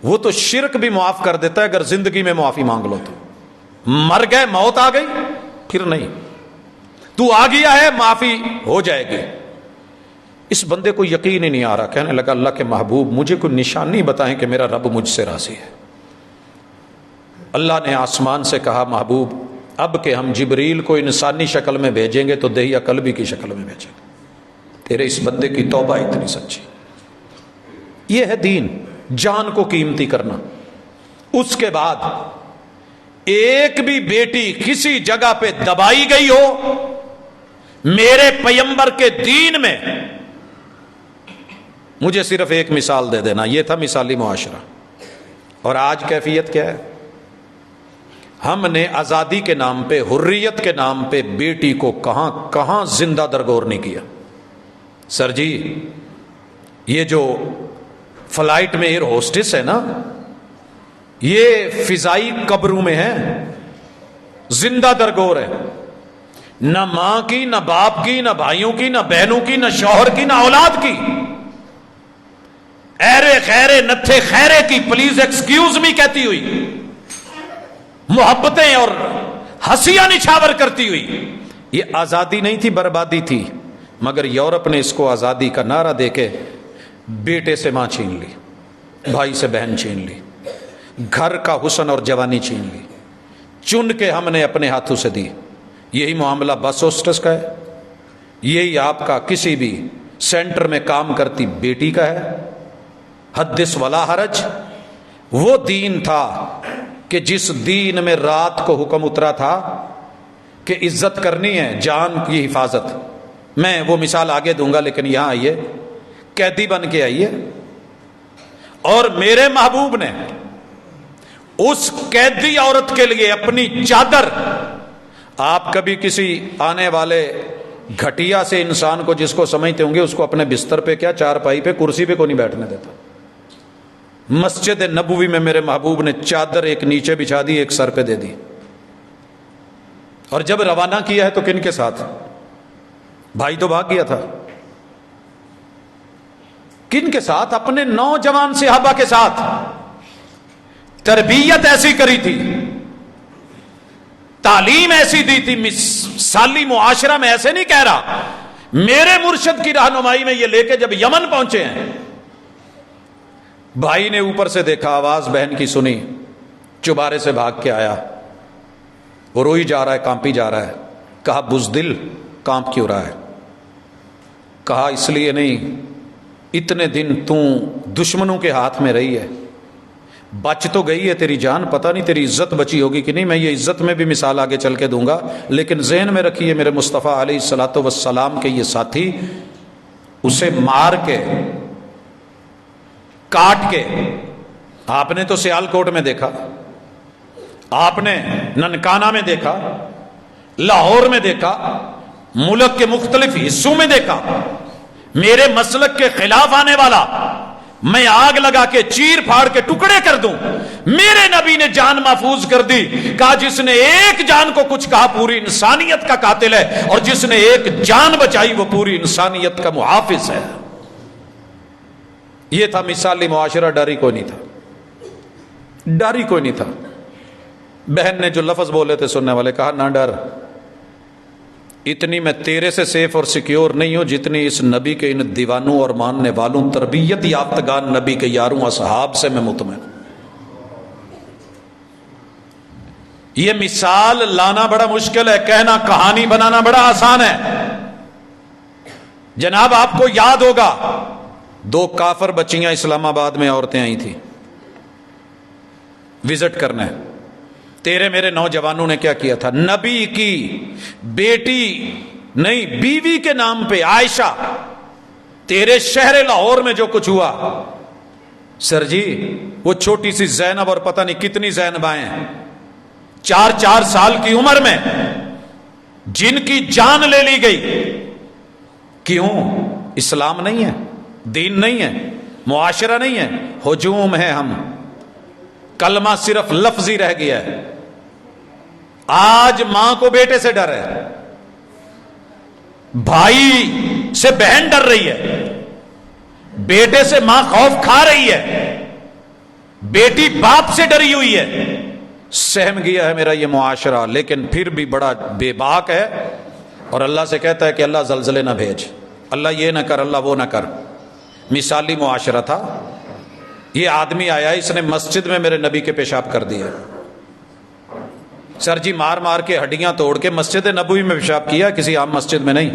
وہ تو شرک بھی معاف کر دیتا ہے اگر زندگی میں معافی مانگ لو تو. مر گئے موت آ گئی پھر نہیں. تو آ گیا ہے معافی ہو جائے گی. اس بندے کو یقین ہی نہیں آ رہا. کہنے لگا اللہ کے محبوب مجھے کوئی نشانی بتائیں کہ میرا رب مجھ سے راضی ہے. اللہ نے آسمان سے کہا محبوب اب کہ ہم جبریل کو انسانی شکل میں بھیجیں گے تو دہیا قلبی کی شکل میں بھیجیں گے. تیرے اس بندے کی توبہ اتنی سچی. یہ ہے دین, جان کو قیمتی کرنا. اس کے بعد ایک بھی بیٹی کسی جگہ پہ دبائی گئی ہو میرے پیغمبر کے دین میں, مجھے صرف ایک مثال دے دینا. یہ تھا مثالی معاشرہ. اور آج کیفیت کیا ہے؟ ہم نے آزادی کے نام پہ حریت کے نام پہ بیٹی کو کہاں کہاں زندہ درگور نہیں کیا. سر جی یہ جو فلائٹ میں ایئر ہوسٹس ہے نا یہ فضائی قبروں میں ہے, زندہ درگور ہے. نہ ماں کی نہ باپ کی نہ بھائیوں کی نہ بہنوں کی نہ شوہر کی نہ اولاد کی, ایرے خیرے نتھے خیرے کی پلیز ایکسکیوز می کہتی ہوئی, محبتیں اور ہنسیاں نچھاور کرتی ہوئی. یہ آزادی نہیں تھی بربادی تھی. مگر یورپ نے اس کو آزادی کا نعرہ دے کے بیٹے سے ماں چھین لی, بھائی سے بہن چھین لی, گھر کا حسن اور جوانی چھین لی, چن کے ہم نے اپنے ہاتھوں سے دی. یہی معاملہ بس ہوسٹس کا ہے, یہی آپ کا کسی بھی سینٹر میں کام کرتی بیٹی کا ہے. حدث ولا حرج. وہ دین تھا کہ جس دین میں رات کو حکم اترا تھا کہ عزت کرنی ہے, جان کی حفاظت. میں وہ مثال آگے دوں گا لیکن یہاں آئیے, قیدی بن کے آئیے. اور میرے محبوب نے اس قیدی عورت کے لیے اپنی چادر, آپ کبھی کسی آنے والے گھٹیا سے انسان کو جس کو سمجھتے ہوں گے اس کو اپنے بستر پہ کیا چارپائی پہ کرسی پہ کو نہیں بیٹھنے دیتا. مسجد نبوی میں میرے محبوب نے چادر ایک نیچے بچھا دی ایک سر پہ دے دی. اور جب روانہ کیا ہے تو کن کے ساتھ؟ بھائی تو بھاگ گیا تھا. کن کے ساتھ؟ اپنے نوجوان صحابہ کے ساتھ. تربیت ایسی کری تھی, تعلیم ایسی دی تھی. مثالی معاشرہ میں ایسے نہیں کہہ رہا, میرے مرشد کی رہنمائی میں یہ لے کے جب یمن پہنچے ہیں, بھائی نے اوپر سے دیکھا, آواز بہن کی سنی, چبارے سے بھاگ کے آیا. وہ روئی جا رہا ہے, کانپی جا رہا ہے. کہا بزدل کانپ کیوں رہا ہے؟ کہا اس لیے نہیں, اتنے دن تو دشمنوں کے ہاتھ میں رہی ہے, بچ تو گئی ہے تیری جان, پتہ نہیں تیری عزت بچی ہوگی کہ نہیں. میں یہ عزت میں بھی مثال آگے چل کے دوں گا, لیکن ذہن میں رکھیے میرے مصطفیٰ علیہ الصلوۃ والسلام کے یہ ساتھی اسے مار کے کاٹ کے, آپ نے تو سیال کوٹ میں دیکھا, آپ نے ننکانہ میں دیکھا, لاہور میں دیکھا, ملک کے مختلف حصوں میں دیکھا. میرے مسلک کے خلاف آنے والا میں آگ لگا کے چیر پھاڑ کے ٹکڑے کر دوں. میرے نبی نے جان محفوظ کر دی. کہا جس نے ایک جان کو کچھ کہا پوری انسانیت کا قاتل ہے, اور جس نے ایک جان بچائی وہ پوری انسانیت کا محافظ ہے. یہ تھا مثالی معاشرہ. ڈر ہی کوئی نہیں تھا, ڈر ہی کوئی نہیں تھا. بہن نے جو لفظ بولے تھے سننے والے, کہا نہ ڈر, اتنی میں تیرے سے سیف اور سیکیور نہیں ہوں جتنی اس نبی کے ان دیوانوں اور ماننے والوں تربیت یافتگان نبی کے یاروں اصحاب سے میں مطمئن. یہ مثال لانا بڑا مشکل ہے، کہنا کہانی بنانا بڑا آسان ہے۔ جناب آپ کو یاد ہوگا 2 کافر بچیاں اسلام آباد میں عورتیں آئی تھیں وزٹ کرنے، تیرے میرے نوجوانوں نے کیا کیا تھا؟ نبی کی بیٹی نہیں بیوی کے نام پہ عائشہ، تیرے شہر لاہور میں جو کچھ ہوا، سر جی وہ چھوٹی سی زینب اور پتہ نہیں کتنی زینبائیں 4 سال کی عمر میں جن کی جان لے لی گئی، کیوں؟ اسلام نہیں ہے، دین نہیں ہے، معاشرہ نہیں ہے، ہجوم ہے، ہم کلمہ صرف لفظی رہ گیا ہے۔ آج ماں کو بیٹے سے ڈر ہے، بھائی سے بہن ڈر رہی ہے، بیٹے سے ماں خوف کھا رہی ہے، بیٹی باپ سے ڈری ہوئی ہے، سہم گیا ہے میرا یہ معاشرہ، لیکن پھر بھی بڑا بے باک ہے، اور اللہ سے کہتا ہے کہ اللہ زلزلے نہ بھیج، اللہ یہ نہ کر، اللہ وہ نہ کر۔ مثالی معاشرہ تھا۔ یہ آدمی آیا، اس نے مسجد میں میرے نبی کے پیشاب کر دیے، سر جی مار مار کے ہڈیاں توڑ کے مسجد نبوی میں پیشاب کیا، کسی عام مسجد میں نہیں،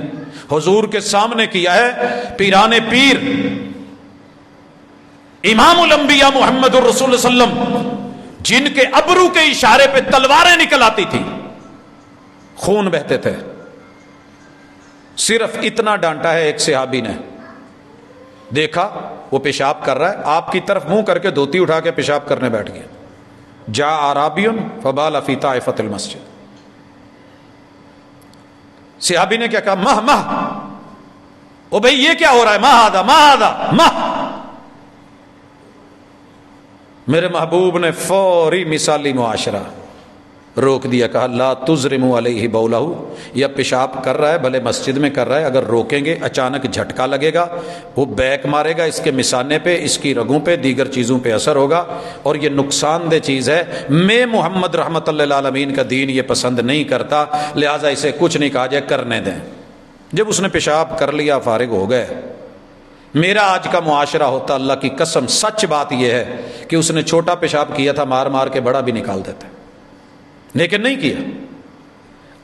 حضور کے سامنے کیا ہے۔ پیران پیر امام الانبیاء محمد الرسول صلی اللہ علیہ وسلم، جن کے ابرو کے اشارے پہ تلواریں نکل آتی تھی، خون بہتے تھے، صرف اتنا ڈانٹا ہے ایک صحابی نے، دیکھا وہ پیشاب کر رہا ہے، آپ کی طرف منہ کر کے دھوتی اٹھا کے پیشاب کرنے بیٹھ گیا۔ جا اعرابی فبال فی طائفۃ المسجد، صحابی نے کیا کہا؟ مہ مہ، او بھائی یہ کیا ہو رہا ہے؟ مہ آدھا مہ آدھا مہ۔ میرے محبوب نے فوری مثالی معاشرہ روک دیا، کہا لا تزرموا علیہ بولہ، یہ پیشاب کر رہا ہے، بھلے مسجد میں کر رہا ہے، اگر روکیں گے اچانک جھٹکا لگے گا، وہ بیک مارے گا، اس کے مثانے پہ، اس کی رگوں پہ، دیگر چیزوں پہ اثر ہوگا، اور یہ نقصان دہ چیز ہے۔ میں محمد رحمت اللہ العالمین کا دین یہ پسند نہیں کرتا، لہٰذا اسے کچھ نہیں کہا جائے، کرنے دیں۔ جب اس نے پیشاب کر لیا، فارغ ہو گئے۔ میرا آج کا معاشرہ ہوتا، اللہ کی قسم سچ بات یہ ہے کہ اس نے چھوٹا پیشاب کیا تھا، مار مار کے بڑا بھی نکال دیتے، لیکن نہیں کیا۔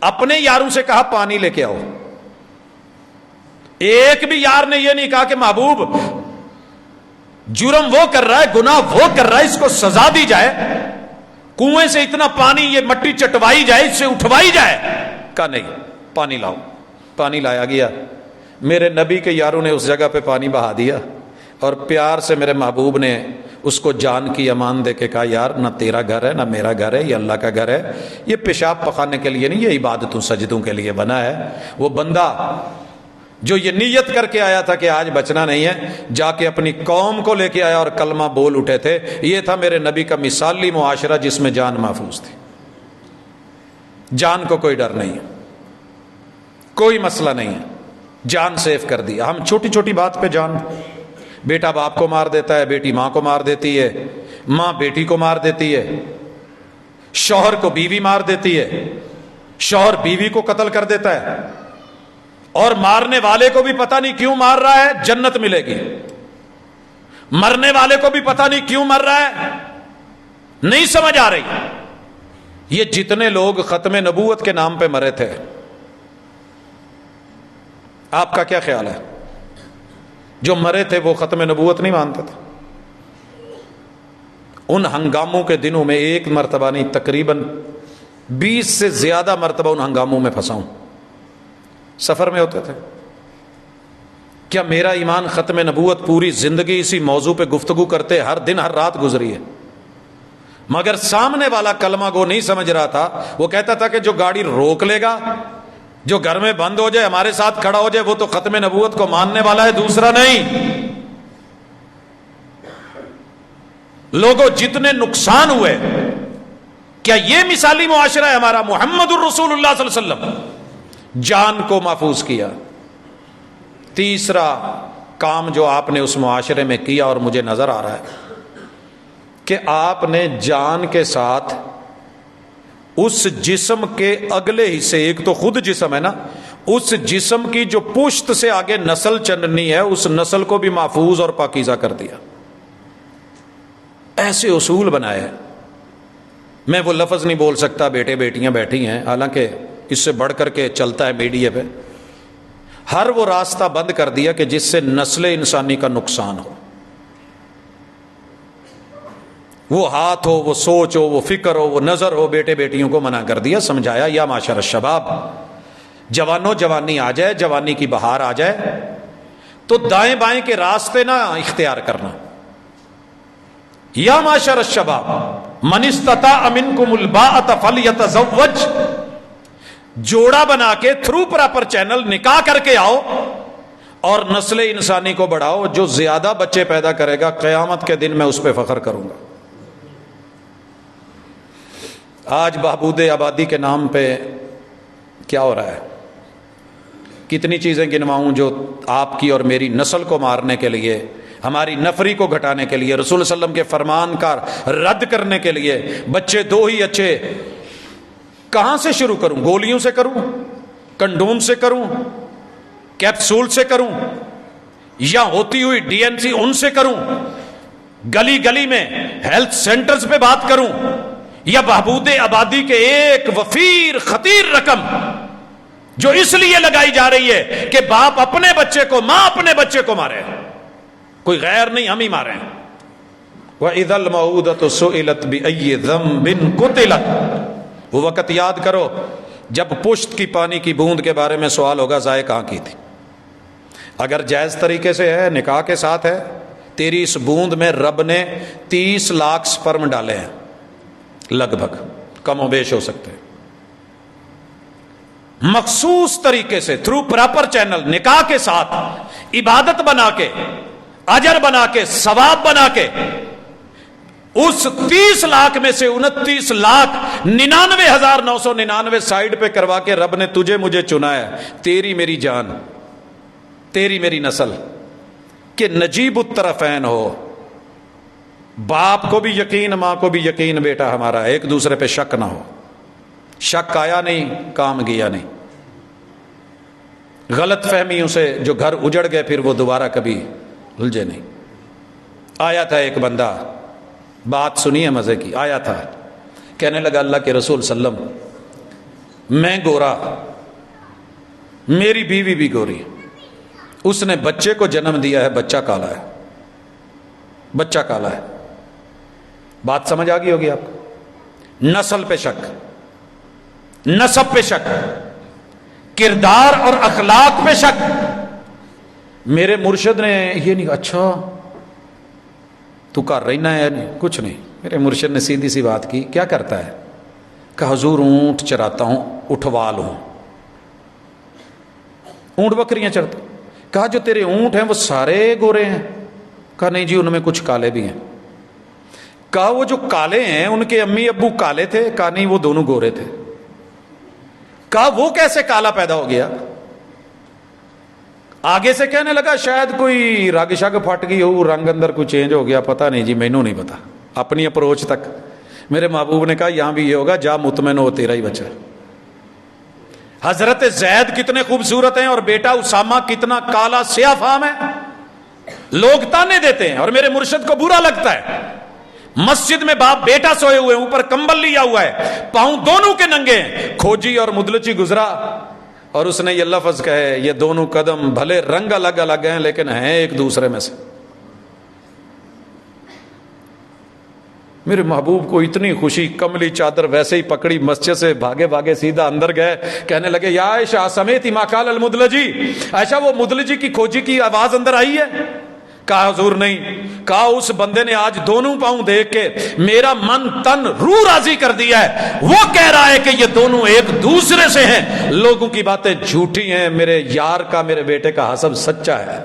اپنے یاروں سے کہا پانی لے کے آؤ، ایک بھی یار نے یہ نہیں کہا کہ محبوب جرم وہ کر رہا ہے، گناہ وہ کر رہا ہے، اس کو سزا دی جائے، کنویں سے اتنا پانی یہ مٹی چٹوائی جائے، اس سے اٹھوائی جائے، کہا نہیں پانی لاؤ۔ پانی لایا گیا، میرے نبی کے یاروں نے اس جگہ پہ پانی بہا دیا، اور پیار سے میرے محبوب نے اس کو جان کی امان دے کے کہا یار نہ تیرا گھر ہے نہ میرا گھر ہے، یہ اللہ کا گھر ہے، یہ پیشاب پخانے کے لیے نہیں، یہ عبادتوں سجدوں کے لیے بنا ہے۔ وہ بندہ جو یہ نیت کر کے آیا تھا کہ آج بچنا نہیں ہے، جا کے اپنی قوم کو لے کے آیا اور کلمہ بول اٹھے تھے۔ یہ تھا میرے نبی کا مثالی معاشرہ جس میں جان محفوظ تھی، جان کو کوئی ڈر نہیں ہے، کوئی مسئلہ نہیں ہے، جان سیف کر دیا۔ ہم چھوٹی چھوٹی بات پہ جان، بیٹا باپ کو مار دیتا ہے، بیٹی ماں کو مار دیتی ہے، ماں بیٹی کو مار دیتی ہے، شوہر کو بیوی مار دیتی ہے، شوہر بیوی کو قتل کر دیتا ہے، اور مارنے والے کو بھی پتہ نہیں کیوں مار رہا ہے، جنت ملے گی، مرنے والے کو بھی پتہ نہیں کیوں مر رہا ہے، نہیں سمجھ آ رہی۔ یہ جتنے لوگ ختم نبوت کے نام پہ مرے تھے، آپ کا کیا خیال ہے؟ جو مرے تھے وہ ختم نبوت نہیں مانتے تھے؟ ان ہنگاموں کے دنوں میں ایک مرتبہ نہیں، تقریباً 20 سے زیادہ مرتبہ ان ہنگاموں میں پھنسا ہوں، سفر میں ہوتے تھے۔ کیا میرا ایمان ختم نبوت پوری زندگی اسی موضوع پہ گفتگو کرتے ہر دن ہر رات گزری ہے، مگر سامنے والا کلمہ کو نہیں سمجھ رہا تھا۔ وہ کہتا تھا کہ جو گاڑی روک لے گا، جو گھر میں بند ہو جائے، ہمارے ساتھ کھڑا ہو جائے، وہ تو ختم نبوت کو ماننے والا ہے، دوسرا نہیں۔ لوگوں جتنے نقصان ہوئے، کیا یہ مثالی معاشرہ ہے ہمارا؟ محمد الرسول اللہ صلی اللہ علیہ وسلم جان کو محفوظ کیا۔ تیسرا کام جو آپ نے اس معاشرے میں کیا اور مجھے نظر آ رہا ہے کہ آپ نے جان کے ساتھ اس جسم کے اگلے حصے، ایک تو خود جسم ہے نا، اس جسم کی جو پشت سے آگے نسل چننی ہے، اس نسل کو بھی محفوظ اور پاکیزہ کر دیا۔ ایسے اصول بنائے۔ میں وہ لفظ نہیں بول سکتا بیٹے بیٹیاں بیٹھی ہیں، حالانکہ اس سے بڑھ کر کے چلتا ہے میڈیا پہ. ہر وہ راستہ بند کر دیا کہ جس سے نسل انسانی کا نقصان ہو. وہ ہاتھ ہو، وہ سوچ ہو، وہ فکر ہو، وہ نظر ہو، بیٹے بیٹیوں کو منع کر دیا، سمجھایا یا معاشر الشباب، جوانوں جوانی آ جائے، جوانی کی بہار آ جائے تو دائیں بائیں کے راستے نہ اختیار کرنا. یا معاشر الشباب من استطاع منکم الباءۃ فلیتزوج، جوڑا بنا کے تھرو پراپر چینل نکاح کر کے آؤ اور نسل انسانی کو بڑھاؤ. جو زیادہ بچے پیدا کرے گا قیامت کے دن میں اس پہ فخر کروں گا. آج بہبود آبادی کے نام پہ کیا ہو رہا ہے؟ کتنی چیزیں گنواؤں جو آپ کی اور میری نسل کو مارنے کے لیے، ہماری نفری کو گھٹانے کے لیے، رسول صلی اللہ علیہ وسلم کے فرمان کا رد کرنے کے لیے. بچے دو ہی اچھے، کہاں سے شروع کروں؟ گولیوں سے کروں، کنڈوم سے کروں، کیپسول سے کروں، یا ہوتی ہوئی ڈی این سی ان سے کروں، گلی گلی میں ہیلتھ سینٹرز پہ بات کروں، یا بہبود آبادی کے ایک وفیر خطیر رقم جو اس لیے لگائی جا رہی ہے کہ باپ اپنے بچے کو، ماں اپنے بچے کو مارے، کوئی غیر نہیں، ہم ہی مارے ہیں. وَإِذَا الْمَوْءُودَةُ سُئِلَتْ بِأَيِّ ذَنبٍ قُتِلَتْ، وہ وقت یاد کرو جب پشت کی پانی کی بوند کے بارے میں سوال ہوگا ضائع کہاں کی تھی. اگر جائز طریقے سے ہے، نکاح کے ساتھ ہے، تیری اس بوند میں رب نے 30 لاکھ سپرم ڈالے ہیں، لگ بھگ، کم و بیش ہو سکتے ہیں. مخصوص طریقے سے تھرو پراپر چینل نکاح کے ساتھ عبادت بنا کے، اجر بنا کے، ثواب بنا کے، اس 30 لاکھ میں سے 29,99,999 سائڈ پہ کروا کے رب نے تجھے مجھے چنا ہے، تیری میری جان، تیری میری نسل، کہ نجیب الطرفین ہو. باپ کو بھی یقین، ماں کو بھی یقین بیٹا ہمارا ہے، ایک دوسرے پہ شک نہ ہو. شک آیا نہیں، کام گیا نہیں. غلط فہمیوں سے جو گھر اجڑ گئے پھر وہ دوبارہ کبھی الجھے نہیں. آیا تھا ایک بندہ، بات سنیے مزے کی، آیا تھا، کہنے لگا اللہ کے رسول صلی اللہ علیہ وسلم، میں گورا، میری بیوی بھی گوری، اس نے بچے کو جنم دیا ہے، بچہ کالا ہے، بچہ کالا ہے. بات سمجھ آ گئی ہوگی آپ کو. نسل پہ شک، نسب پہ شک، کردار اور اخلاق پہ شک. میرے مرشد نے یہ نہیں کہا اچھا تو کر رہنا ہے، کچھ نہیں. میرے مرشد نے سیدھی سی بات کی، کیا کرتا ہے؟ کہا حضور اونٹ چراتا ہوں، اٹھوال ہوں، اونٹ بکریاں چرتا. کہا جو تیرے اونٹ ہیں وہ سارے گورے ہیں؟ کہا نہیں جی، ان میں کچھ کالے بھی ہیں. کہا وہ جو کالے ہیں ان کے امی ابو کالے تھے؟ کہا نہیں، وہ دونوں گورے تھے. کہا وہ کیسے کالا پیدا ہو گیا؟ آگے سے کہنے لگا شاید کوئی رگ شگ پھٹ گئی ہو، رنگ اندر کوئی چینج ہو گیا، پتہ نہیں جی، مینوں نہیں پتا. اپنی اپروچ تک. میرے محبوب نے کہا یہاں بھی یہ ہوگا، جا مطمئن ہو، تیرا ہی بچہ. حضرت زید کتنے خوبصورت ہیں اور بیٹا اسامہ کتنا کالا سیاہ فام ہے. لوگ تانے دیتے ہیں اور میرے مرشد کو برا لگتا ہے. مسجد میں باپ بیٹا سوئے ہوئے، اوپر کمبل لیا ہوا ہے، پاؤں دونوں کے ننگے ہیں. کھوجی اور مدلچی گزرا اور اس نے یہ لفظ کہے، یہ دونوں قدم بھلے رنگ الگ الگ ہیں لیکن ہیں ایک دوسرے میں سے. میرے محبوب کو اتنی خوشی، کملی چادر ویسے ہی پکڑی، مسجد سے بھاگے بھاگے سیدھا اندر گئے. کہنے لگے یا عائشہ سمیتی ما قال المدلجی، عائشہ وہ مدلجی کی کھوجی کی آواز اندر آئی ہے؟ کہا حضور نہیں. کہا اس بندے نے آج دونوں پاؤں دیکھ کے میرا من تن روح راضی کر دیا ہے. وہ کہہ رہا ہے کہ یہ دونوں ایک دوسرے سے ہیں. لوگوں کی باتیں جھوٹی ہیں، میرے یار کا، میرے بیٹے کا حسب سچا ہے.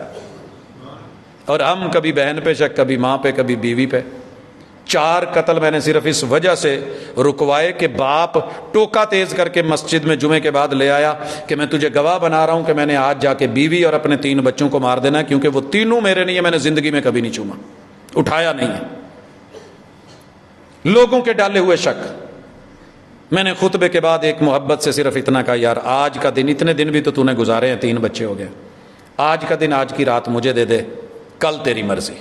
اور ہم کبھی بہن پہ شک، کبھی ماں پہ، کبھی بیوی پہ. 4 قتل میں نے صرف اس وجہ سے رکوائے کہ باپ ٹوکا تیز کر کے مسجد میں جمعے کے بعد لے آیا کہ میں تجھے گواہ بنا رہا ہوں کہ میں نے آج جا کے بیوی اور اپنے 3 بچوں کو مار دینا ہے، کیونکہ وہ تینوں میرے نہیں ہیں، میں نے زندگی میں کبھی نہیں چوما، اٹھایا نہیں ہے. لوگوں کے ڈالے ہوئے شک. میں نے خطبے کے بعد ایک محبت سے صرف اتنا کہا، یار آج کا دن، اتنے دن بھی تو نے گزارے ہیں، 3 بچے ہو گئے، آج کا دن، آج کی رات مجھے دے دے، کل تیری مرضی.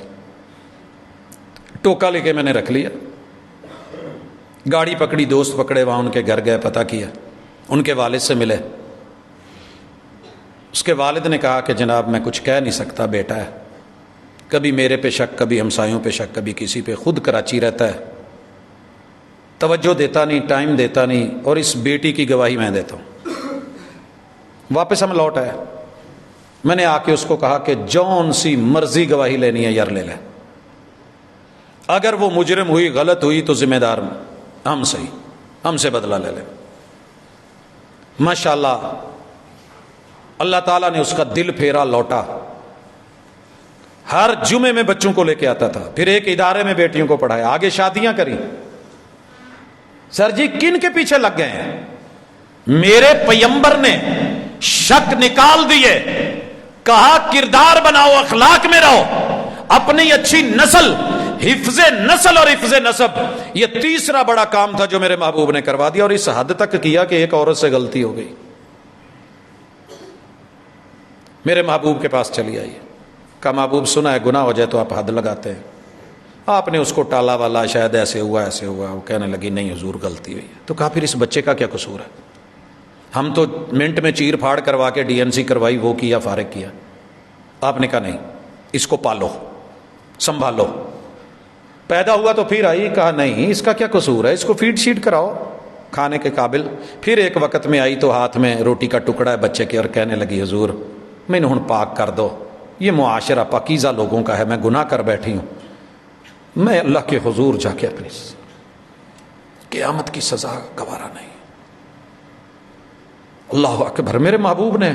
ٹوکا لے کے میں نے رکھ لیا. گاڑی پکڑی، دوست پکڑے، وہاں ان کے گھر گئے، پتہ کیا، ان کے والد سے ملے۔ اس کے والد نے کہا کہ جناب میں کچھ کہہ نہیں سکتا، بیٹا ہے، کبھی میرے پہ شک، کبھی ہمسایوں پہ شک، کبھی کسی پہ، خود کراچی رہتا ہے، توجہ دیتا نہیں، ٹائم دیتا نہیں، اور اس بیٹی کی گواہی میں دیتا ہوں۔ واپس ہم لوٹ آئے، میں نے آ کے اس کو کہا کہ جون سی مرضی گواہی لینی ہے یار لے لے، اگر وہ مجرم ہوئی، غلط ہوئی تو ذمہ دار ہم صحیح، ہم سے بدلہ لے لیں۔ ماشاءاللہ اللہ تعالیٰ نے اس کا دل پھیرا، لوٹا، ہر جمعے میں بچوں کو لے کے آتا تھا، پھر ایک ادارے میں بیٹیوں کو پڑھایا، آگے شادیاں کری۔ سر جی کن کے پیچھے لگ گئے ہیں؟ میرے پیغمبر نے شک نکال دیے، کہا کردار بناؤ، اخلاق میں رہو، اپنی اچھی نسل، حفظ نسل اور حفظ نسب، یہ تیسرا بڑا کام تھا جو میرے محبوب نے کروا دیا، اور اس حد تک کیا کہ ایک عورت سے غلطی ہو گئی، میرے محبوب کے پاس چلی آئی، کہا محبوب سنا ہے گناہ ہو جائے تو آپ حد لگاتے ہیں، آپ نے اس کو ٹالا والا، شاید ایسے ہوا ایسے ہوا، وہ کہنے لگی نہیں حضور غلطی ہوئی ہے۔ تو کہا پھر اس بچے کا کیا قصور ہے؟ ہم تو منٹ میں چیر پھاڑ کروا کے ڈی این سی کروائی، وہ کیا، فارغ کیا۔ آپ نے کہا نہیں، اس کو پالو، سنبھالو، پیدا ہوا تو پھر آئی، کہا نہیں اس کا کیا قصور ہے، اس کو فیڈ شیڈ کراؤ، کھانے کے قابل۔ پھر ایک وقت میں آئی تو ہاتھ میں روٹی کا ٹکڑا ہے بچے کے، اور کہنے لگی حضور میں نے ہن پاک کر دو، یہ معاشرہ پاکیزہ لوگوں کا ہے، میں گناہ کر بیٹھی ہوں، میں اللہ کے حضور جا کے اپنی قیامت کی سزا گوارا نہیں۔ اللہ اکبر، میرے محبوب نے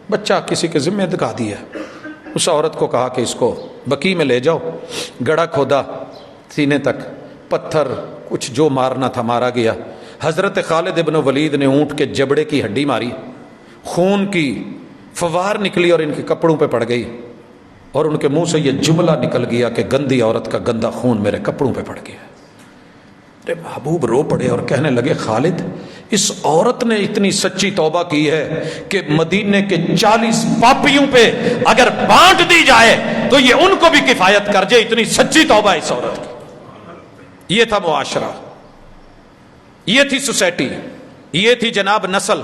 بچہ کسی کے ذمہ دکھا دیا۔ اس عورت کو کہا کہ اس کو بقیع میں لے جاؤ، گڑھا کھودا سینے تک، پتھر کچھ جو مارنا تھا مارا گیا۔ حضرت خالد ابن ولید نے اونٹ کے جبڑے کی ہڈی ماری، خون کی فوار نکلی اور ان کے کپڑوں پہ پڑ گئی، اور ان کے منہ سے یہ جملہ نکل گیا کہ گندی عورت کا گندا خون میرے کپڑوں پہ پڑ گیا۔ میرے محبوب رو پڑے اور کہنے لگے خالد اس عورت نے اتنی سچی توبہ کی ہے کہ مدینے کے 40 پاپیوں پہ اگر بانٹ دی جائے تو یہ ان کو بھی کفایت کر جائے، اتنی سچی توبہ اس عورت کی۔ یہ تھا معاشرہ، یہ تھی سوسائٹی، یہ تھی جناب نسل۔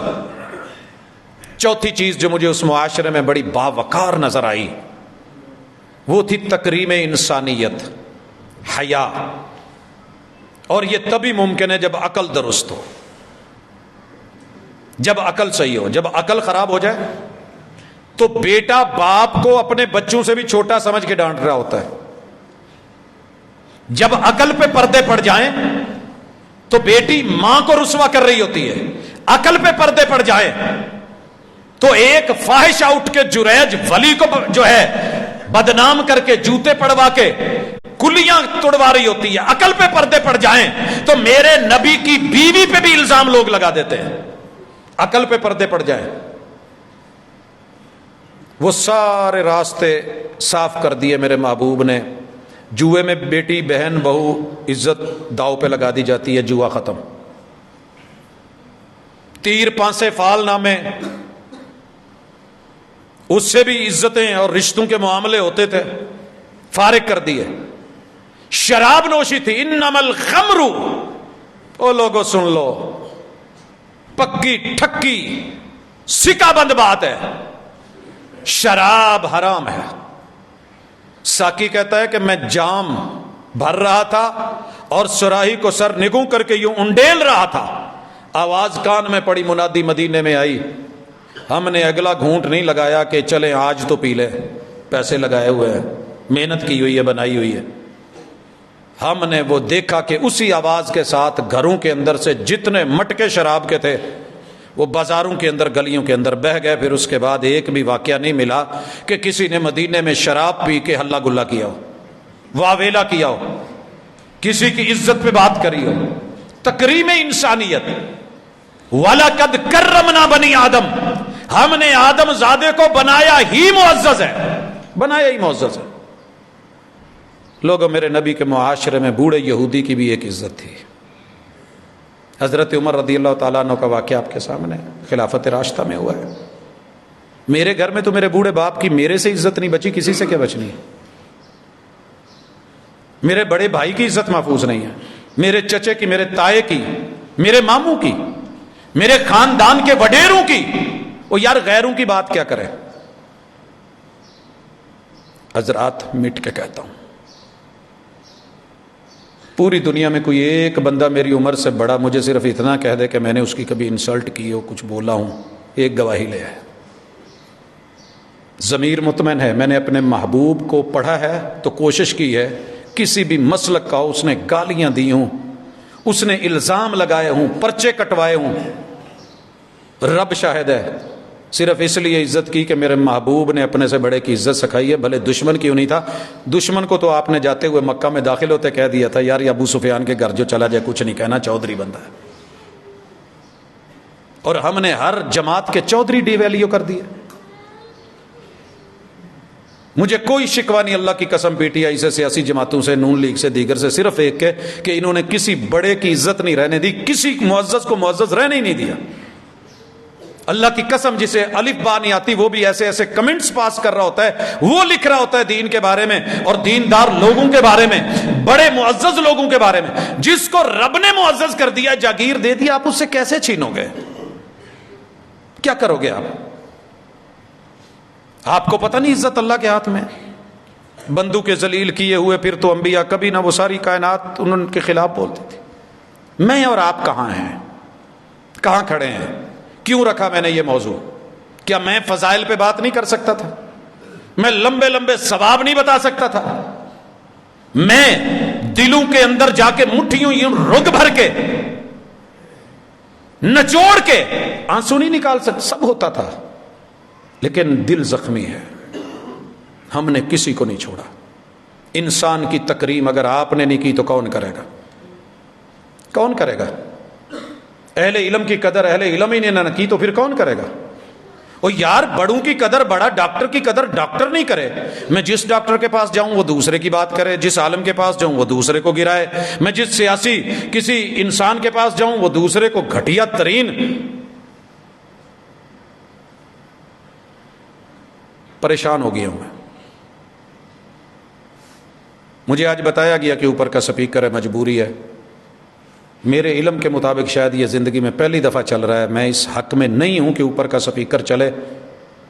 چوتھی چیز جو مجھے اس معاشرے میں بڑی باوقار نظر آئی وہ تھی تکریم انسانیت، حیا، اور یہ تبھی ممکن ہے جب عقل درست ہو، جب عقل صحیح ہو۔ جب عقل خراب ہو جائے تو بیٹا باپ کو اپنے بچوں سے بھی چھوٹا سمجھ کے ڈانٹ رہا ہوتا ہے، جب عقل پہ پردے پڑ جائیں تو بیٹی ماں کو رسوا کر رہی ہوتی ہے، عقل پہ پردے پڑ جائیں تو ایک فاحشہ اٹھ کے جریج ولی کو جو ہے بدنام کر کے جوتے پڑوا کے کلیاں توڑوا رہی ہوتی ہے۔ عقل پہ پردے پڑ جائیں تو میرے نبی کی بیوی پہ بھی الزام لوگ لگا دیتے ہیں، عقل پہ پردے پڑ جائیں۔ وہ سارے راستے صاف کر دیے میرے محبوب نے۔ جوئے میں بیٹی بہن بہو عزت داؤ پہ لگا دی جاتی ہے، جوا ختم۔ تیر پانسے فال نامے، اس سے بھی عزتیں اور رشتوں کے معاملے ہوتے تھے، فارغ کر دیے۔ شراب نوشی تھی، انما الخمر، او لوگوں سن لو، پکی ٹھکی سکا بند بات ہے، شراب حرام ہے۔ ساقی کہتا ہے کہ میں جام بھر رہا تھا اور سراہی کو سر نگوں کر کے یوں انڈیل رہا تھا، آواز کان میں پڑی، منادی مدینے میں آئی۔ ہم نے اگلا گھونٹ نہیں لگایا کہ چلیں آج تو پی لے، پیسے لگائے ہوئے ہیں، محنت کی ہوئی ہے، بنائی ہوئی ہے۔ ہم نے وہ دیکھا کہ اسی آواز کے ساتھ گھروں کے اندر سے جتنے مٹکے شراب کے تھے وہ بازاروں کے اندر گلیوں کے اندر بہہ گئے۔ پھر اس کے بعد ایک بھی واقعہ نہیں ملا کہ کسی نے مدینے میں شراب پی کے ہلا گلا کیا ہو، واویلا کیا ہو، کسی کی عزت پہ بات کری ہو۔ تکریم انسانیت، وَلَقَدْ كَرَّمْنَا بَنِي آدم، ہم نے آدم زادے کو بنایا ہی معزز ہے، بنایا ہی معزز ہے۔ لوگوں، میرے نبی کے معاشرے میں بوڑھے یہودی کی بھی ایک عزت تھی۔ حضرت عمر رضی اللہ تعالیٰ عنہ کا واقعہ آپ کے سامنے خلافت راشدہ میں ہوا ہے۔ میرے گھر میں تو میرے بوڑھے باپ کی میرے سے عزت نہیں بچی، کسی سے کیا بچنی ہے؟ میرے بڑے بھائی کی عزت محفوظ نہیں ہے، میرے چچے کی، میرے تائے کی، میرے ماموں کی، میرے خاندان کے وڈیروں کی، وہ یار غیروں کی بات کیا کرے؟ حضرات مٹ کے کہتا ہوں، پوری دنیا میں کوئی ایک بندہ میری عمر سے بڑا مجھے صرف اتنا کہہ دے کہ میں نے اس کی کبھی انسلٹ کی ہو، کچھ بولا ہوں، ایک گواہی لے آئے۔ ضمیر مطمئن ہے، میں نے اپنے محبوب کو پڑھا ہے تو کوشش کی ہے کسی بھی مسلک کا اس نے گالیاں دی ہوں، اس نے الزام لگائے ہوں، پرچے کٹوائے ہوں، رب شاہد ہے صرف اس لیے عزت کی کہ میرے محبوب نے اپنے سے بڑے کی عزت سکھائی ہے، بھلے دشمن کیوں نہیں تھا۔ دشمن کو تو آپ نے جاتے ہوئے مکہ میں داخل ہوتے کہہ دیا تھا یار یہ ابو سفیان کے گھر جو چلا جائے کچھ نہیں کہنا، چودھری بندہ ہے، اور ہم نے ہر جماعت کے چودھری ڈی ویلیو کر دیے۔ مجھے کوئی شکوہ نہیں اللہ کی قسم پی ٹی آئی سے، سیاسی جماعتوں سے، نون لیگ سے، دیگر سے، صرف ایک کہ انہوں نے کسی بڑے کی عزت نہیں رہنے دی، کسی معزز کو معزز رہنے ہی نہیں دیا۔ اللہ کی قسم جسے الف با نہیں آتی وہ بھی ایسے ایسے کمنٹس پاس کر رہا ہوتا ہے، وہ لکھ رہا ہوتا ہے دین کے بارے میں اور دیندار لوگوں کے بارے میں، بڑے معزز لوگوں کے بارے میں، جس کو رب نے معزز کر دیا، جاگیر دے دیا، آپ اس سے کیسے چھینو گے؟ کیا کرو گے آپ کو پتہ نہیں عزت اللہ کے ہاتھ میں۔ بندوں کے ذلیل کیے ہوئے پھر تو انبیاء کبھی نہ، وہ ساری کائنات ان کے خلاف بولتی تھی۔ میں اور آپ کہاں ہیں؟ کہاں کھڑے ہیں؟ کیوں رکھا میں نے یہ موضوع؟ کیا میں فضائل پہ بات نہیں کر سکتا تھا؟ میں لمبے لمبے ثواب نہیں بتا سکتا تھا؟ میں دلوں کے اندر جا کے مٹھیوں یوں رگ بھر کے نچوڑ کے آنسو نہیں نکال سکتا؟ سب ہوتا تھا، لیکن دل زخمی ہے، ہم نے کسی کو نہیں چھوڑا۔ انسان کی تکریم اگر آپ نے نہیں کی تو کون کرے گا؟ کون کرے گا؟ اہل علم کی قدر اہل علم ہی نے نہ کی تو پھر کون کرے گا؟ اور یار بڑوں کی قدر بڑا، ڈاکٹر کی قدر ڈاکٹر نہیں کرے۔ میں جس ڈاکٹر کے پاس جاؤں وہ دوسرے کی بات کرے، جس عالم کے پاس جاؤں وہ دوسرے کو گرائے، میں جس سیاسی کسی انسان کے پاس جاؤں وہ دوسرے کو گھٹیا ترین۔ پریشان ہو گیا ہوں میں۔ مجھے آج بتایا گیا کہ اوپر کا سپیکر ہے، مجبوری ہے۔ میرے علم کے مطابق شاید یہ زندگی میں پہلی دفعہ چل رہا ہے۔ میں اس حق میں نہیں ہوں کہ اوپر کا سپیکر چلے۔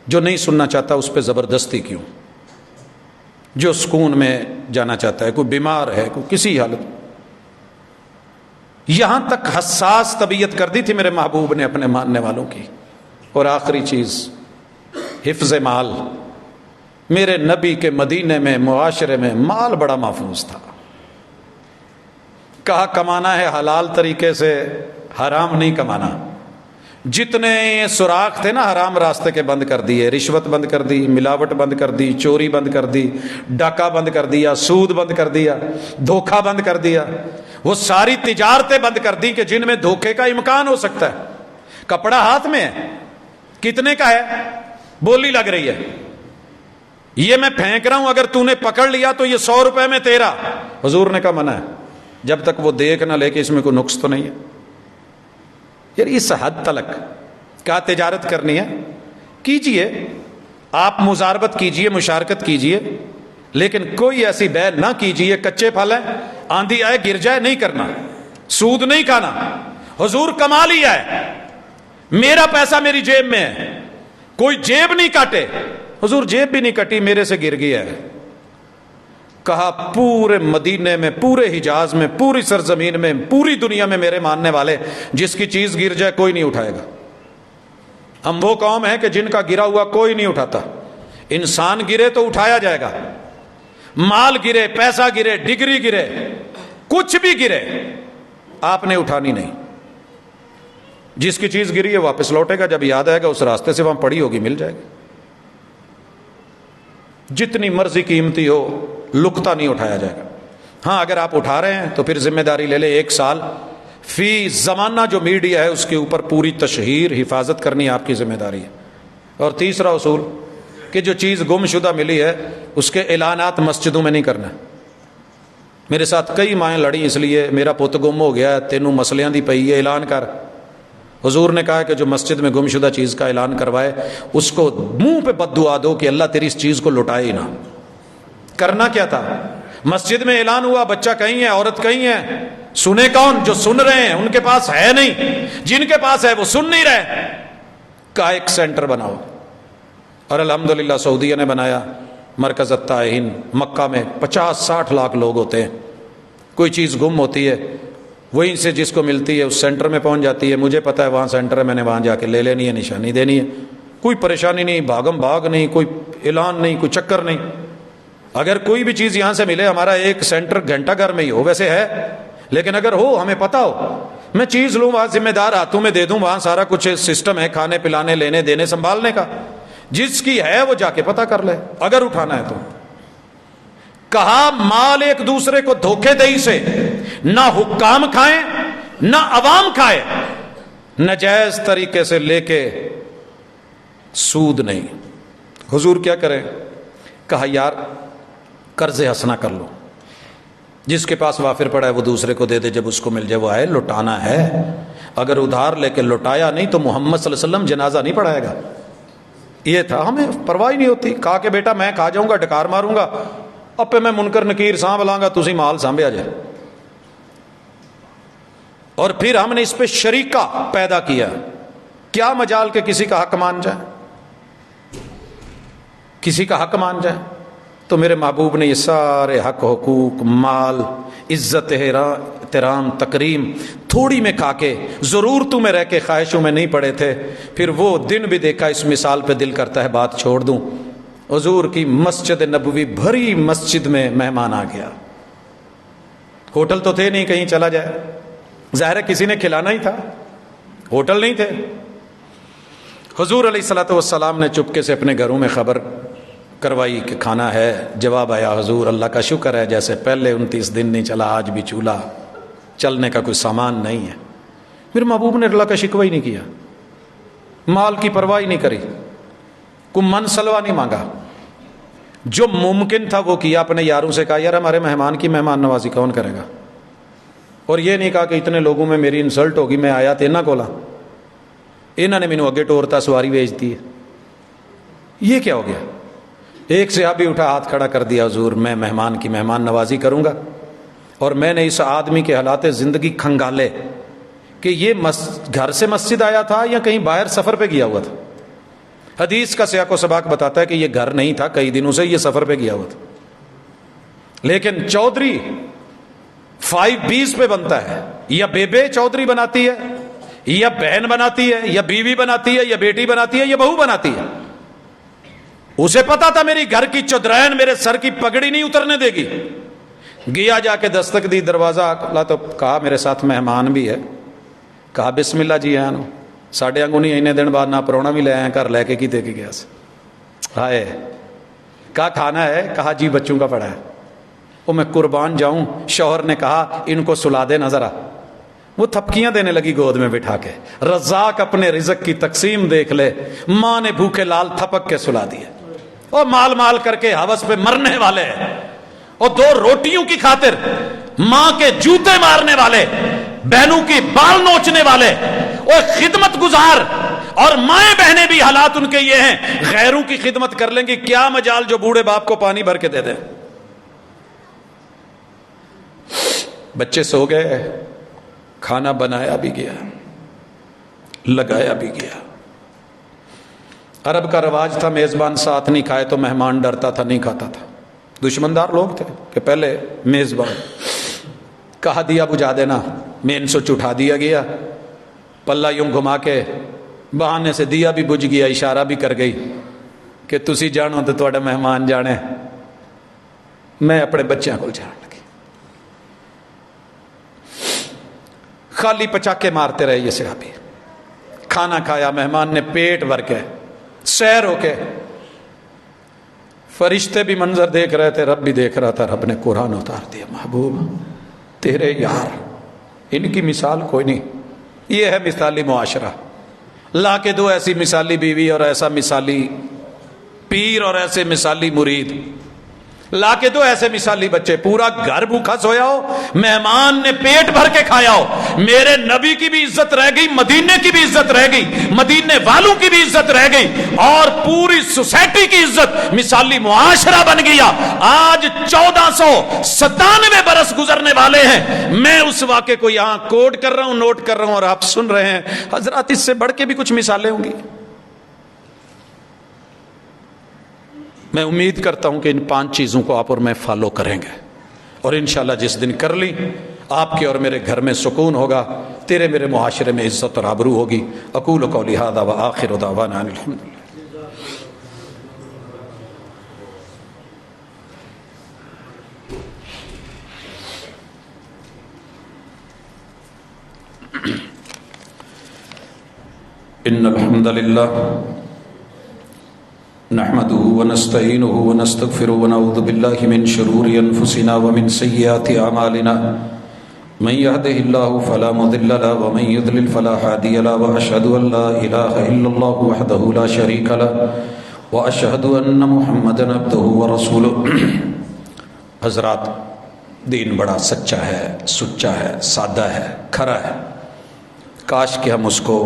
جو نہیں سننا چاہتا اس پہ زبردستی کیوں؟ جو سکون میں جانا چاہتا ہے، کوئی بیمار ہے، کوئی کسی حالت، یہاں تک حساس طبیعت کر دی تھی میرے محبوب نے اپنے ماننے والوں کی۔ اور آخری چیز، حفظ مال۔ میرے نبی کے مدینے میں، معاشرے میں مال بڑا محفوظ تھا۔ کہا کمانا ہے حلال طریقے سے، حرام نہیں کمانا۔ جتنے سوراخ تھے نا حرام راستے کے بند کر دیے، رشوت بند کر دی، ملاوٹ بند کر دی، چوری بند کر دی، ڈاکہ بند کر دیا، سود بند کر دیا، دھوکہ بند کر دیا۔ وہ ساری تجارتیں بند کر دی کہ جن میں دھوکے کا امکان ہو سکتا ہے۔ کپڑا ہاتھ میں ہے، کتنے کا ہے؟ بولی لگ رہی ہے، یہ میں پھینک رہا ہوں، اگر تو نے پکڑ لیا تو یہ 100 روپے میں تیرا۔ حضور نے کہا منع ہے، جب تک وہ دیکھ نہ لے کہ اس میں کوئی نقص تو نہیں ہے۔ یار اس حد تلک کیا تجارت کرنی ہے؟ کیجئے، آپ مزاربت کیجئے، مشارکت کیجئے، لیکن کوئی ایسی بے نہ کیجئے کچے پھل ہیں، آندھی آئے گر جائے، نہیں کرنا۔ سود نہیں کھانا۔ حضور کما لیا ہے، میرا پیسہ میری جیب میں ہے، کوئی جیب نہیں کاٹے۔ حضور جیب بھی نہیں کٹی، میرے سے گر گیا ہے۔ کہا پورے مدینے میں، پورے حجاز میں، پوری سرزمین میں، پوری دنیا میں میرے ماننے والے جس کی چیز گر جائے کوئی نہیں اٹھائے گا۔ ہم وہ قوم ہیں کہ جن کا گرا ہوا کوئی نہیں اٹھاتا۔ انسان گرے تو اٹھایا جائے گا، مال گرے، پیسہ گرے، ڈگری گرے، کچھ بھی گرے، آپ نے اٹھانی نہیں۔ جس کی چیز گری ہے واپس لوٹے گا، جب یاد آئے گا اس راستے سے وہاں پڑی ہوگی مل جائے گی۔ جتنی مرضی قیمتی ہو لقطہ نہیں اٹھایا جائے گا۔ ہاں اگر آپ اٹھا رہے ہیں تو پھر ذمہ داری لے لیں، 1 سال فی زمانہ جو میڈیا ہے اس کے اوپر پوری تشہیر حفاظت کرنی آپ کی ذمہ داری ہے۔ اور تیسرا اصول کہ جو چیز گم شدہ ملی ہے اس کے اعلانات مسجدوں میں نہیں کرنا۔ میرے ساتھ کئی مائیں لڑیں اس لیے میرا پت گم ہو گیا ہے، تینوں مسلیاں دی پئی ہے، اعلان کر۔ حضور نے کہا کہ جو مسجد میں گم شدہ چیز کا اعلان کروائے اس کو منہ پہ بد دعا دو کہ اللہ تیری اس چیز کو لٹائے ہی نہ۔ کرنا کیا تھا؟ مسجد میں اعلان ہوا، بچہ کہیں ہے، عورت کہیں ہے، سنے کون؟ جو سن رہے ہیں، ان کے پاس ہے نہیں، جن کے پاس ہے وہ سن نہیں رہے۔ کا ایک سینٹر بناؤ، اور الحمدللہ سعودیہ نے بنایا مرکز التائہین۔ مکہ میں 50-60 لاکھ لوگ ہوتے ہیں، کوئی چیز گم ہوتی ہے وہیں سے جس کو ملتی ہے اس سینٹر میں پہنچ جاتی ہے۔ مجھے پتا ہے وہاں سینٹر ہے، میں نے وہاں جا کے لے لینی ہے، نشانی دینی ہے، کوئی پریشانی نہیں، بھاگم بھاگ نہیں، کوئی اعلان نہیں، کوئی چکر نہیں۔ اگر کوئی بھی چیز یہاں سے ملے، ہمارا ایک سینٹر گھنٹہ گھر میں ہی ہو، ویسے ہے لیکن اگر ہو، ہمیں پتا ہو، میں چیز لوں وہاں ذمہ دار ہاتھوں میں دے دوں، وہاں سارا کچھ سسٹم ہے کھانے پلانے لینے دینے سنبھالنے کا، جس کی ہے وہ جا کے پتہ کر لے اگر اٹھانا ہے تو۔ کہا مال ایک دوسرے کو دھوکے دہی سے نہ حکام کھائیں نہ عوام کھائے، ناجائز طریقے سے لے کے سود نہیں۔ حضور کیا کریں؟ کہا یار قرض حسنہ کر لو، جس کے پاس وافر پڑا ہے وہ دوسرے کو دے دے، جب اس کو مل جائے وہ آئے، لٹانا ہے۔ اگر ادھار لے کے لٹایا نہیں تو محمد صلی اللہ علیہ وسلم جنازہ نہیں پڑھائے گا۔ یہ تھا، ہمیں پرواہ نہیں ہوتی۔ کہا کہ بیٹا میں کھا جاؤں گا، ڈکار ماروں گا، اب پہ میں منکر نکیر سانبھ لاں گا، تسی مال سانبھیا جائے۔ اور پھر ہم نے اس پہ شریکہ پیدا کیا۔ کیا مجال کہ کسی کا حق مان جائے، کسی کا حق مان جائے؟ تو میرے محبوب نے یہ سارے حق حقوق، مال، عزت، احترام، تکریم تھوڑی میں کھا کے، ضرورتوں میں رہ کے، خواہشوں میں نہیں پڑے تھے۔ پھر وہ دن بھی دیکھا، اس مثال پہ دل کرتا ہے بات چھوڑ دوں۔ حضور کی مسجد نبوی بھری مسجد میں مہمان آ گیا، ہوٹل تو تھے نہیں کہیں چلا جائے، ظاہر ہے کسی نے کھلانا ہی تھا، ہوٹل نہیں تھے۔ حضور علیہ الصلوۃ والسلام نے چپکے سے اپنے گھروں میں خبر کروائی کہ کھانا ہے۔ جواب آیا حضور اللہ کا شکر ہے، جیسے پہلے 29 دن نہیں چلا آج بھی چولہا چلنے کا کوئی سامان نہیں ہے۔ میرے محبوب نے اللہ کا شکوہ ہی نہیں کیا، مال کی پرواہ نہیں کری، کوئی من سلوا نہیں مانگا، جو ممکن تھا وہ کیا۔ اپنے یاروں سے کہا یار ہمارے مہمان کی مہمان نوازی کون کرے گا؟ اور یہ نہیں کہا کہ اتنے لوگوں میں میری انسلٹ ہوگی، میں آیا تو انہاں کولا، انہاں نے مینوں اگے ٹورتا سواری بھیجتی ہے۔ یہ کیا ہو گیا؟ ایک صحابی اٹھا ہاتھ کھڑا کر دیا، حضور میں مہمان کی مہمان نوازی کروں گا۔ اور میں نے اس آدمی کے حالات زندگی کھنگالے کہ یہ گھر سے مسجد آیا تھا یا کہیں باہر سفر پہ گیا ہوا تھا۔ حدیث کا سیاق و سباق بتاتا ہے کہ یہ گھر نہیں تھا، کئی دنوں سے یہ سفر پہ گیا ہوا تھا۔ لیکن چودھری 5-20 پہ بنتا ہے، یا بیبے چودھری بناتی ہے، یا بہن بناتی ہے، یا بیوی بناتی ہے، یا بیٹی بناتی ہے، یا بہو بناتی ہے۔ اسے پتا تھا میری گھر کی چودرین میرے سر کی پگڑی نہیں اترنے دے گی۔ گیا جا کے دستک دی، دروازہ کھلا تو کہا میرے ساتھ مہمان بھی ہے۔ کہا بسم اللہ جی آئے نو، ساڑھے آنگوں نہیں اینے دن بعد نہ پرونا بھی لے آئے، گھر لے کے کی دے کے گیا سے ہائے۔ کہا کھانا ہے؟ کہا جی بچوں کا پڑا ہے۔ وہ میں قربان جاؤں، شوہر نے کہا ان کو سلا دے نہ ذرا۔ وہ تھپکیاں دینے لگی گود میں بٹھا کے، رزاق اپنے رزق کی تقسیم دیکھ لے۔ ماں نے بھوکے لال تھپک کے سلا دیے۔ اور مال مال کر کے ہوس پہ مرنے والے، اور 2 روٹیوں کی خاطر ماں کے جوتے مارنے والے، بہنوں کی بال نوچنے والے، اور خدمت گزار، اور مائیں بہنیں بھی حالات ان کے یہ ہیں، غیروں کی خدمت کر لیں گی، کیا مجال جو بوڑھے باپ کو پانی بھر کے دے دیں۔ بچے سو گئے، کھانا بنایا بھی گیا، لگایا بھی گیا۔ عرب کا رواج تھا میزبان ساتھ نہیں کھائے تو مہمان ڈرتا تھا، نہیں کھاتا تھا۔ دشمندار لوگ تھے کہ پہلے میزبان کہا دیا بجھا دینا، مین سوچ اٹھا دیا گیا، پلہ یوں گھما کے بہانے سے دیا بھی بجھ گیا، اشارہ بھی کر گئی کہ تسی جانو تو تھوڑا مہمان جانے، میں اپنے بچیاں کو جان لگی۔ خالی پچاکے مارتے رہے یہ صحابی۔ کھانا کھایا، مہمان نے پیٹ بھر کے، سیر ہو کے، فرشتے بھی منظر دیکھ رہے تھے، رب بھی دیکھ رہا تھا۔ رب نے قرآن اتار دیا، محبوب تیرے یار، ان کی مثال کوئی نہیں۔ یہ ہے مثالی معاشرہ، لا کے دو ایسی مثالی بیوی اور ایسا مثالی پیر اور ایسے مثالی مرید۔ لا کے دو ایسے مثالی بچے، پورا گھر بھوکا سویا ہو، مہمان نے پیٹ بھر کے کھایا ہو، میرے نبی کی بھی عزت رہ گئی، مدینے کی بھی عزت رہ گئی، مدینے والوں کی بھی عزت رہ گئی، اور پوری سوسائٹی کی عزت، مثالی معاشرہ بن گیا۔ آج 1497 برس گزرنے والے ہیں، میں اس واقعے کو یہاں کوٹ کر رہا ہوں، نوٹ کر رہا ہوں، اور آپ سن رہے ہیں۔ حضرات اس سے بڑھ کے بھی کچھ مثالیں ہوں گی۔ میں امید کرتا ہوں کہ ان 5 چیزوں کو آپ اور میں فالو کریں گے، اور انشاءاللہ جس دن کر لی، آپ کے اور میرے گھر میں سکون ہوگا، تیرے میرے معاشرے میں عزت اور آبرو ہوگی۔ اقول قولی ھذا وآخر دعوانا ان الحمدللہ۔ ان الحمد للہ نحمده ونستعینه ونستغفره ونعوذ باللہ من شرور انفسنا ومن سیئات اعمالنا من يهده الله فلا مضل له ومن يضلل فلا هادي له واشهد ان لا اله الا الله وحده لا شريك له واشهد ان محمدا عبده ورسوله۔ حضرات، دین بڑا سچا ہے، سچا ہے، سادہ ہے، کھرا ہے، کاش کہ ہم اس کو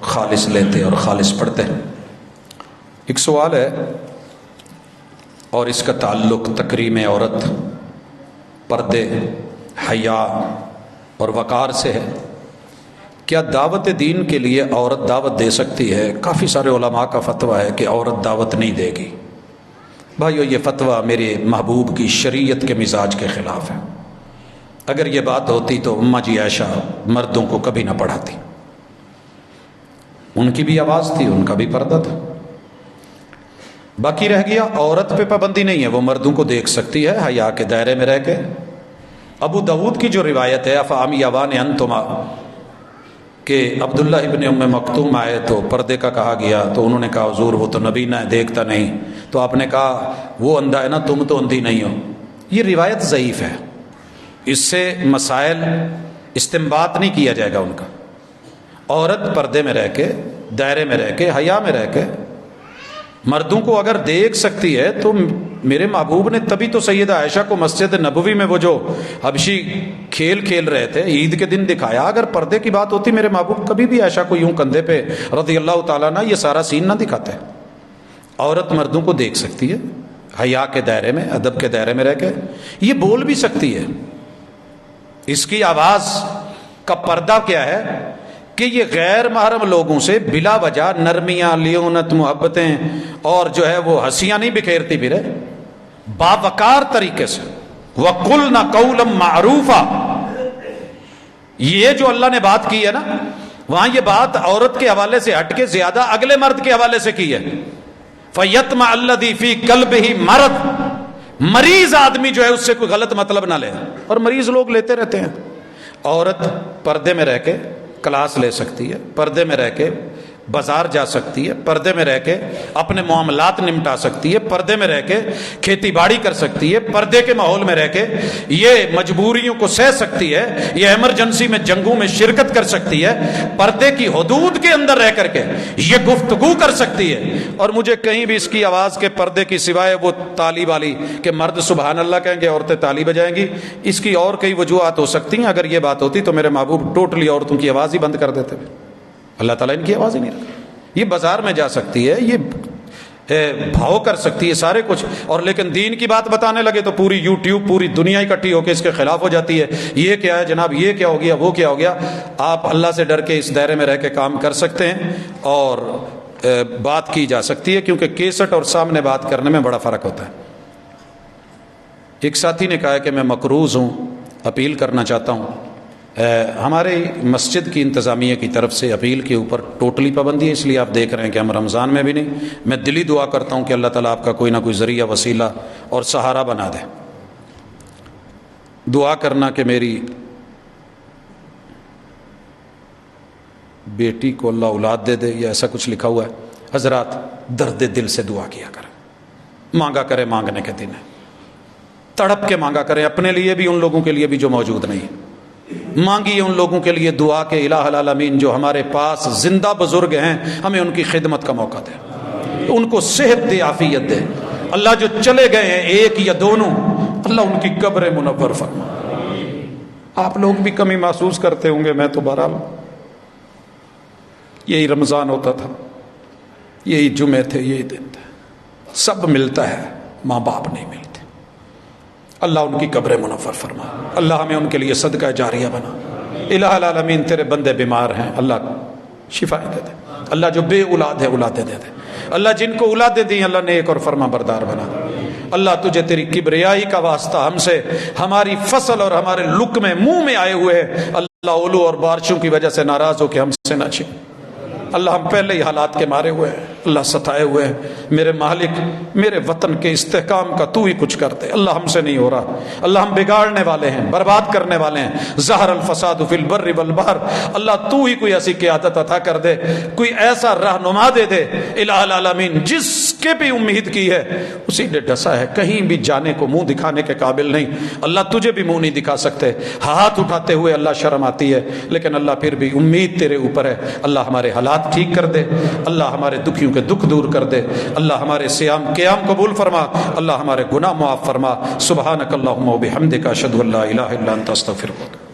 خالص لیتے اور خالص پڑھتے ہیں۔ ایک سوال ہے اور اس کا تعلق تکریم عورت، پردے، حیا اور وقار سے ہے۔ کیا دعوت دین کے لیے عورت دعوت دے سکتی ہے؟ کافی سارے علماء کا فتویٰ ہے کہ عورت دعوت نہیں دے گی۔ بھائیو، یہ فتویٰ میرے محبوب کی شریعت کے مزاج کے خلاف ہے۔ اگر یہ بات ہوتی تو اماں جی عائشہ مردوں کو کبھی نہ پڑھاتی، ان کی بھی آواز تھی، ان کا بھی پردہ تھا۔ باقی رہ گیا عورت پہ پابندی نہیں ہے، وہ مردوں کو دیکھ سکتی ہے حیا کے دائرے میں رہ کے۔ ابو داؤد کی جو روایت ہے افعمیوان انتما، کہ عبداللہ ابن ام مکتوم آئے تو پردے کا کہا گیا تو انہوں نے کہا حضور وہ تو نبی نہ دیکھتا نہیں، تو آپ نے کہا وہ اندھا ہے نا، تم تو اندھی نہیں ہو۔ یہ روایت ضعیف ہے، اس سے مسائل استنباط نہیں کیا جائے گا ان کا۔ عورت پردے میں رہ کے، دائرے میں رہ کے، حیا میں رہ کے مردوں کو اگر دیکھ سکتی ہے تو میرے محبوب نے تبھی تو سیدہ عائشہ کو مسجد نبوی میں وہ جو حبشی کھیل کھیل رہے تھے عید کے دن دکھایا۔ اگر پردے کی بات ہوتی میرے محبوب کبھی بھی عائشہ کو یوں کندھے پہ رضی اللہ تعالیٰ عنہ یہ سارا سین نہ دکھاتے۔ عورت مردوں کو دیکھ سکتی ہے حیا کے دائرے میں، ادب کے دائرے میں رہ کے، یہ بول بھی سکتی ہے۔ اس کی آواز کا پردہ کیا ہے کہ یہ غیر محرم لوگوں سے بلا وجہ نرمیاں، لیونت، محبتیں اور جو ہے وہ ہنسیاں نہیں بکھیرتی پھرے، باوقار طریقے سے۔ وَقُلْنَ قَوْلًا مَعْرُوفًا، یہ جو اللہ نے بات کی ہے نا، وہاں یہ بات عورت کے حوالے سے ہٹ کے زیادہ اگلے مرد کے حوالے سے کی ہے۔ فَيَطْمَعَ الَّذِي فِي قَلْبِهِ مَرَضٌ، مریض آدمی جو ہے اس سے کوئی غلط مطلب نہ لے، اور مریض لوگ لیتے رہتے ہیں۔ عورت پردے میں رہ کے کلاس لے سکتی ہے، پردے میں رہ کے بازار جا سکتی ہے، پردے میں رہ کے اپنے معاملات نمٹا سکتی ہے، پردے میں رہ کے کھیتی باڑی کر سکتی ہے، پردے کے ماحول میں رہ کے یہ مجبوریوں کو سہ سکتی ہے، یہ ایمرجنسی میں جنگوں میں شرکت کر سکتی ہے، پردے کی حدود کے اندر رہ کر کے یہ گفتگو کر سکتی ہے۔ اور مجھے کہیں بھی اس کی آواز کے پردے کی سوائے وہ تالی والی کہ مرد سبحان اللہ کہیں گے، عورتیں تالی بجائیں گی، اس کی اور کئی وجوہات ہو سکتی ہیں۔ اگر یہ بات ہوتی تو میرے محبوب ٹوٹلی عورتوں کی آواز ہی بند کر دیتے ہیں۔ اللہ تعالیٰ ان کی آواز ہی نہیں رکھا۔ یہ بازار میں جا سکتی ہے، یہ بھاؤ کر سکتی ہے، سارے کچھ، اور لیکن دین کی بات بتانے لگے تو پوری یوٹیوب، پوری دنیا اکٹھی ہو کے اس کے خلاف ہو جاتی ہے۔ یہ کیا ہے جناب، یہ کیا ہو گیا، وہ کیا ہو گیا۔ آپ اللہ سے ڈر کے اس دائرے میں رہ کے کام کر سکتے ہیں اور بات کی جا سکتی ہے، کیونکہ کیسٹ اور سامنے بات کرنے میں بڑا فرق ہوتا ہے۔ ایک ساتھی نے کہا کہ میں مقروض ہوں، اپیل کرنا چاہتا ہوں۔ ہمارے مسجد کی انتظامیہ کی طرف سے اپیل کے اوپر ٹوٹلی پابندی ہے، اس لیے آپ دیکھ رہے ہیں کہ ہم رمضان میں بھی نہیں۔ میں دلی دعا کرتا ہوں کہ اللہ تعالیٰ آپ کا کوئی نہ کوئی ذریعہ، وسیلہ اور سہارا بنا دے۔ دعا کرنا کہ میری بیٹی کو اللہ اولاد دے دے، یا ایسا کچھ لکھا ہوا ہے۔ حضرات درد دل سے دعا کیا کریں، مانگا کریں، مانگنے کے دن ہے، تڑپ کے مانگا کریں، اپنے لیے بھی ان لوگوں کے لیے بھی جو موجود نہیں ہے۔ مانگیے ان لوگوں کے لیے دعا کہ الہ العالمین جو ہمارے پاس زندہ بزرگ ہیں ہمیں ان کی خدمت کا موقع دے، ان کو صحت دے، عافیت دے، اللہ جو چلے گئے ہیں ایک یا دونوں، اللہ ان کی قبر منور فرما۔ آپ لوگ بھی کمی محسوس کرتے ہوں گے، میں تو بہرحال یہی رمضان ہوتا تھا، یہی جمعے تھے، یہی دن تھے، سب ملتا ہے، ماں باپ نہیں ملتے۔ اللہ ان کی قبر منور فرما، اللہ ہمیں ان کے لیے صدقہ جاریہ بنا۔ الہ العالمین تیرے بندے بیمار ہیں، اللہ شفا دے دے، اللہ جو بے اولاد ہے اولادیں دے دے، اللہ جن کو اولادیں دی اللہ نیک اور فرما بردار بنا۔ اللہ تجھے تیری کبریائی کا واسطہ ہم سے، ہماری فصل اور ہمارے لقمے منہ میں آئے ہوئے ہیں، اللہ اولو اور بارشوں کی وجہ سے ناراض ہو کہ ہم سے نہ چھین۔ اللہ ہم پہلے ہی حالات کے مارے ہوئے ہیں، اللہ ستائے ہوئے ہیں، میرے مالک میرے وطن کے استحکام کا تو ہی کچھ کر دے۔ اللہ ہم سے نہیں ہو رہا، اللہ ہم بگاڑنے والے ہیں، برباد کرنے والے ہیں۔ ظہر الفساد فی البر والبحر، اللہ تو ہی کوئی ایسی قیادت عطا کر دے، کوئی ایسا رہنما دے دے الہ العالمین جس کے بھی امید کی ہے اسی نے ڈسا ہے، کہیں بھی جانے کو منہ دکھانے کے قابل نہیں۔ اللہ تجھے بھی منہ نہیں دکھا سکتے، ہاتھ اٹھاتے ہوئے اللہ شرم آتی ہے، لیکن اللہ پھر بھی امید تیرے اوپر ہے۔ اللہ ہمارے حالات ٹھیک کر دے، اللہ ہمارے دکھیوں کے دکھ دور کر دے، اللہ ہمارے صیام قیام قبول فرما، اللہ ہمارے گناہ معاف فرما۔ سبحانک اللہم و بحمدک، اشہد ان لا الہ الا انت، استغفرک۔